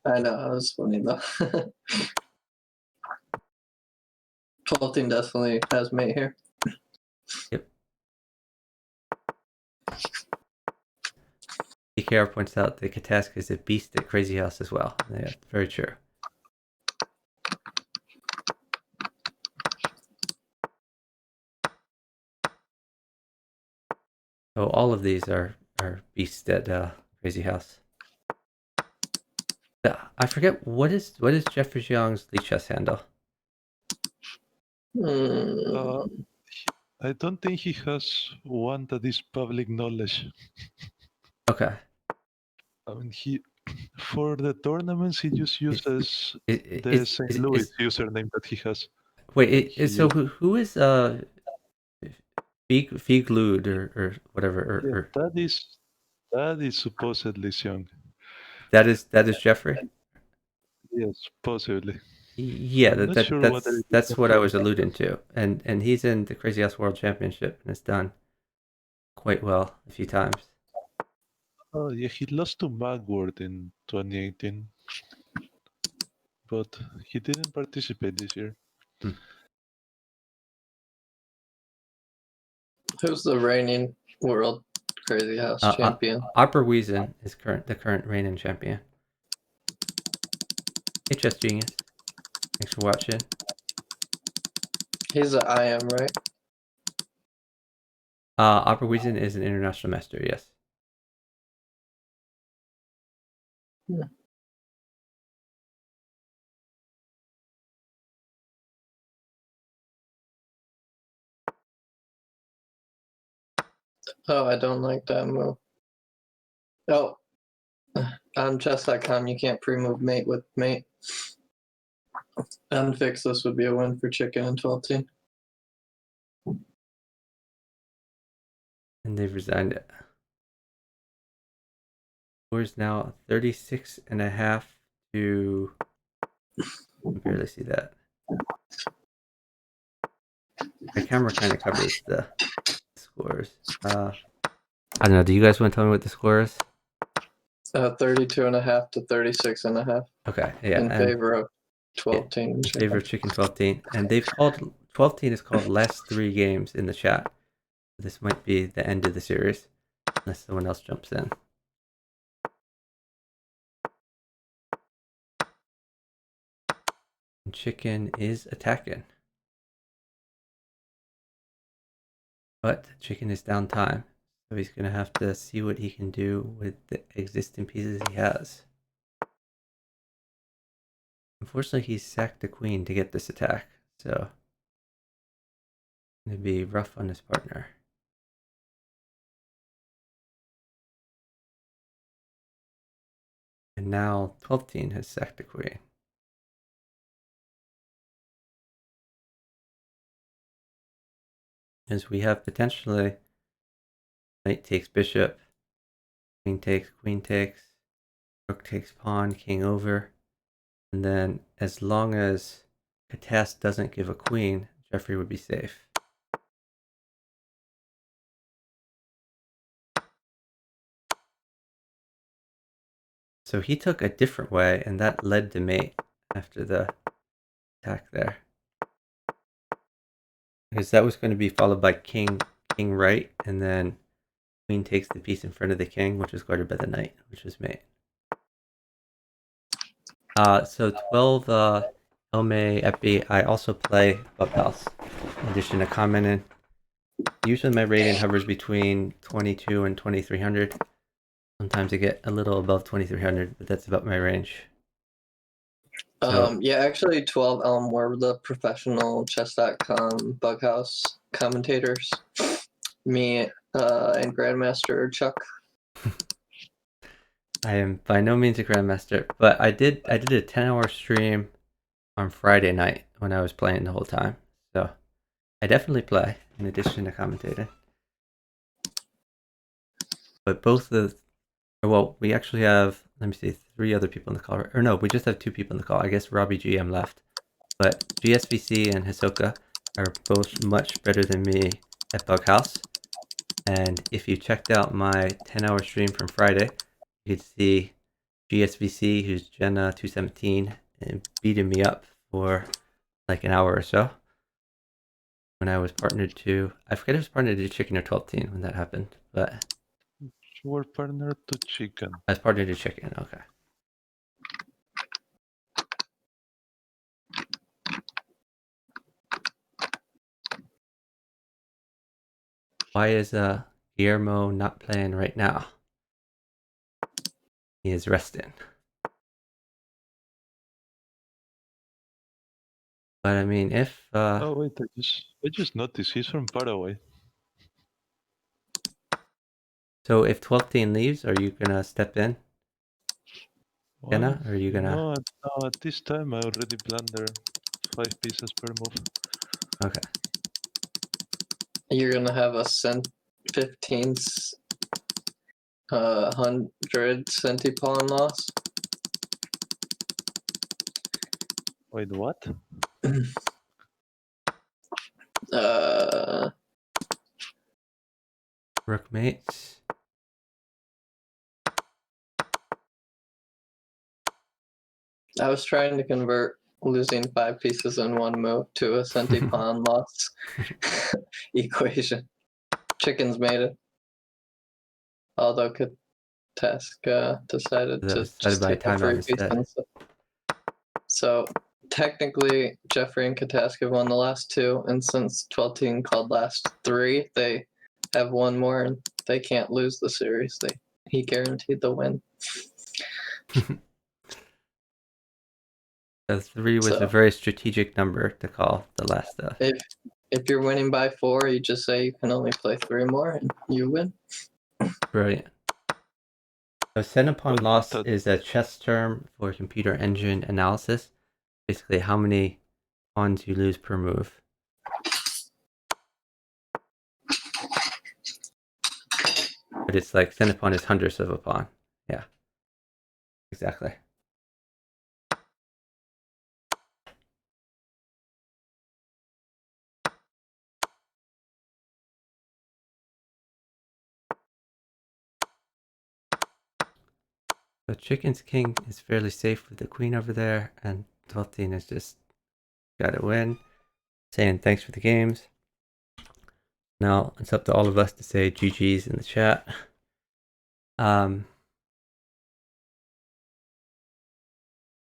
Speaker 4: I know, it was funny though. 12-team definitely has mate here.
Speaker 1: Yep. PKR points out that Katask is a beast at Crazy House as well. Yeah, very true. So all of these are beasts at Crazy House. I forget what is Jeffrey Young's Lee Chess handle.
Speaker 2: I don't think he has one that is public knowledge.
Speaker 1: Okay.
Speaker 2: I mean, for the tournaments, he just uses the St.
Speaker 1: Is
Speaker 2: Louis username that he has.
Speaker 1: wait, so who is Figlude or whatever
Speaker 2: Yeah, that is supposedly Xiong.
Speaker 1: that is Jeffrey?
Speaker 2: Yes, possibly.
Speaker 1: Yeah,
Speaker 2: I'm not sure
Speaker 1: that's what I was alluding to. And he's in the Crazy House World Championship and has done quite well a few times.
Speaker 2: Oh yeah, he lost to Magward in 2018, but he didn't participate this year.
Speaker 4: Who's the reigning world Crazy House champion?
Speaker 1: Opera Wiesen is the current reigning champion. Hey, Chess Genius. Thanks for watching.
Speaker 4: He's an IM, right?
Speaker 1: Opera Wiesen is an international master, yes.
Speaker 4: Yeah. Oh, I don't like that move. Oh, on chess.com, you can't pre-move mate with mate. Unfix this would be a win for chicken and 12-team.
Speaker 1: And they've resigned it. Score's now 36.5 to... I can barely see that. My camera kind of covers the scores. I don't know. Do you guys want to tell me what the score is?
Speaker 4: 32.5 to 36.5.
Speaker 1: Okay, yeah.
Speaker 4: In favor of 12-team.
Speaker 1: In favor of chicken 12-team. And they've called... 12-team is called last 3 games in the chat. This might be the end of the series. Unless someone else jumps in. And chicken is attacking. But chicken is down time. So he's going to have to see what he can do with the existing pieces he has. Unfortunately, he's sacked the queen to get this attack. So it's going to be rough on his partner. And now 12-team has sacked the queen. As we have potentially knight takes bishop, queen takes, rook takes pawn, king over. And then as long as Katas doesn't give a queen, Jeffrey would be safe. So he took a different way, and that led to mate after the attack there. Because that was going to be followed by king right, and then queen takes the piece in front of the king, which was guarded by the knight, which was mate. So 12 Elme Epi, I also play Bughouse, in addition to commenting. Usually my rating hovers between 22 and 2300. Sometimes I get a little above 2300, but that's about my range. So,
Speaker 4: yeah, actually 12 Elm were the professional chess.com Bughouse commentators. Me and Grandmaster Chuck.
Speaker 1: I am by no means a grandmaster, but I did a 10-hour stream on Friday night when I was playing the whole time. So I definitely play in addition to commentating. But we actually have, let me see, 3 other people in the call. Or no, we just have 2 people in the call. I guess Robbie GM left. But GSVC and Hisoka, are both much better than me at Bughouse. And if you checked out my 10-hour stream from Friday, you could see GSVC, who's Jenna 217, and beating me up for like an hour or so. When I was partnered to, I forget if it was partnered to Chicken or 12 when that happened, but
Speaker 2: You were partnered to Chicken.
Speaker 1: I was partnered to Chicken. Okay. Why is Guillermo not playing right now? He is resting. But I mean, if
Speaker 2: Oh wait, I just noticed he's from Paraguay.
Speaker 1: so, if 12 leaves, are you gonna step in, Jenna, or are you gonna?
Speaker 2: No, at this time I already blunder 5 pieces per move.
Speaker 1: Okay.
Speaker 4: You're gonna have a 15 100 centipon loss.
Speaker 2: Wait, what?
Speaker 1: Rookmates.
Speaker 4: I was trying to convert losing 5 pieces in one move to a centipon loss equation. Chickens made it. Although Task decided
Speaker 1: That
Speaker 4: to
Speaker 1: was decided
Speaker 4: just
Speaker 1: by
Speaker 4: take a free
Speaker 1: timeout
Speaker 4: piece
Speaker 1: instead.
Speaker 4: instead. So technically, Jeffrey and Katask have won the last 2, and since 12 called last 3, they have 1 more, and they can't lose the series. He guaranteed the win.
Speaker 1: 3 was a
Speaker 4: So
Speaker 1: very strategic number to call the last stuff.
Speaker 4: if you're winning by 4, you just say you can only play 3 more, and you win.
Speaker 1: Brilliant. So centipon
Speaker 2: But
Speaker 1: loss is a chess term for computer engine analysis. Basically, how many pawns you lose per move. But it's like centipon is hundredths of a pawn. Yeah, exactly. So Chicken's king is fairly safe with the queen over there, and 12 is just got to win. Saying thanks for the games. Now it's up to all of us to say GG's in the chat.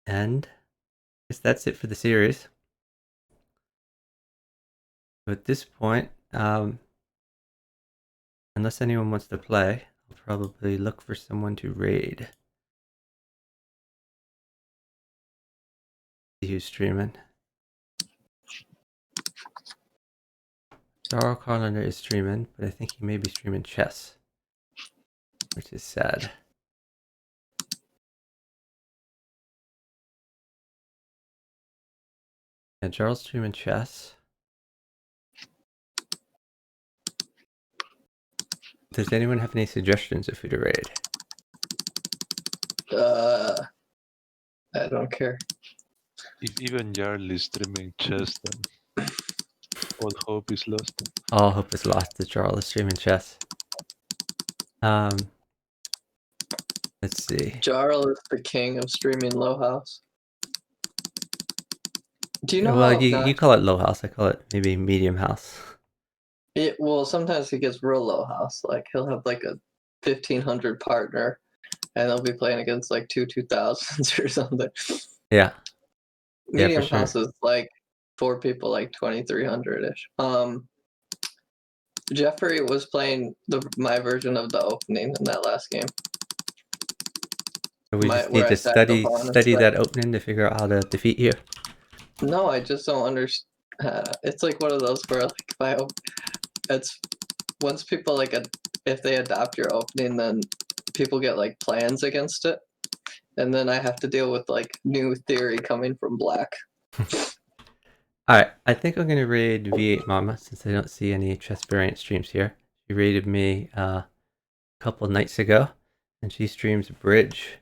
Speaker 1: And I guess that's it for the series. So at this point, unless anyone wants to play, I'll probably look for someone to raid. See who's streaming. Darl Carlander is streaming, but I think he may be streaming chess, which is sad. Yeah, Jarl's streaming chess. Does anyone have any suggestions of who to raid?
Speaker 4: I don't care.
Speaker 2: if even Jarl is streaming chess, then all hope is lost.
Speaker 1: All hope is lost that Jarl is streaming chess. Let's see.
Speaker 4: Jarl is the king of streaming Low House. Do you know
Speaker 1: Well,
Speaker 4: how
Speaker 1: you call it low house. I call it maybe medium house.
Speaker 4: Well, sometimes he gets real low house. Like he'll have like a 1,500 partner, and they'll be playing against like 2000s or something.
Speaker 1: Yeah. Yeah,
Speaker 4: Medium
Speaker 1: for sure.
Speaker 4: house is like 4 people, like 2,300 ish. Jeffrey was playing my version of the opening in that last game.
Speaker 1: So we just
Speaker 4: where
Speaker 1: need
Speaker 4: I
Speaker 1: to
Speaker 4: sacked the
Speaker 1: study
Speaker 4: pawn and
Speaker 1: study
Speaker 4: stuff.
Speaker 1: that opening to figure out how to defeat you.
Speaker 4: No, I just don't understand. It's like one of those where like it's once people like if they adopt your opening, then people get like plans against it, and then I have to deal with like new theory coming from black.
Speaker 1: Alright, I think I'm going to raid V8 Mama since I don't see any chess variant streams here. She raided me a couple nights ago, and she streams Bridge.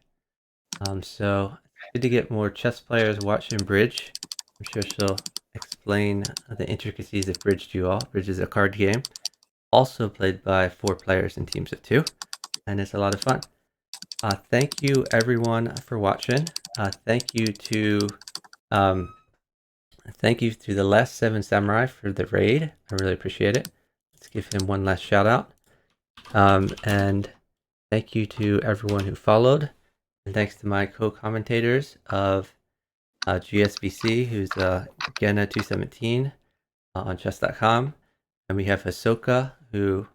Speaker 1: So it's good to get more chess players watching Bridge. I'm sure she'll explain the intricacies of Bridge Duel. Bridge is a card game, also played by 4 players in teams of 2, and it's a lot of fun. Thank you everyone for watching. Thank you to the last 7 Samurai for the raid. I really appreciate it. Let's give him one last shout out. And thank you to everyone who followed. And thanks to my co-commentators of GSBC, who's Gena217 on chess.com. And we have Ahsoka, who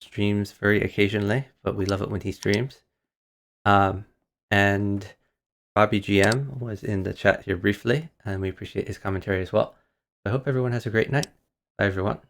Speaker 1: streams very occasionally, but we love it when he streams. And Bobby GM was in the chat here briefly, and we appreciate his commentary as well. I hope everyone has a great night. Bye, everyone.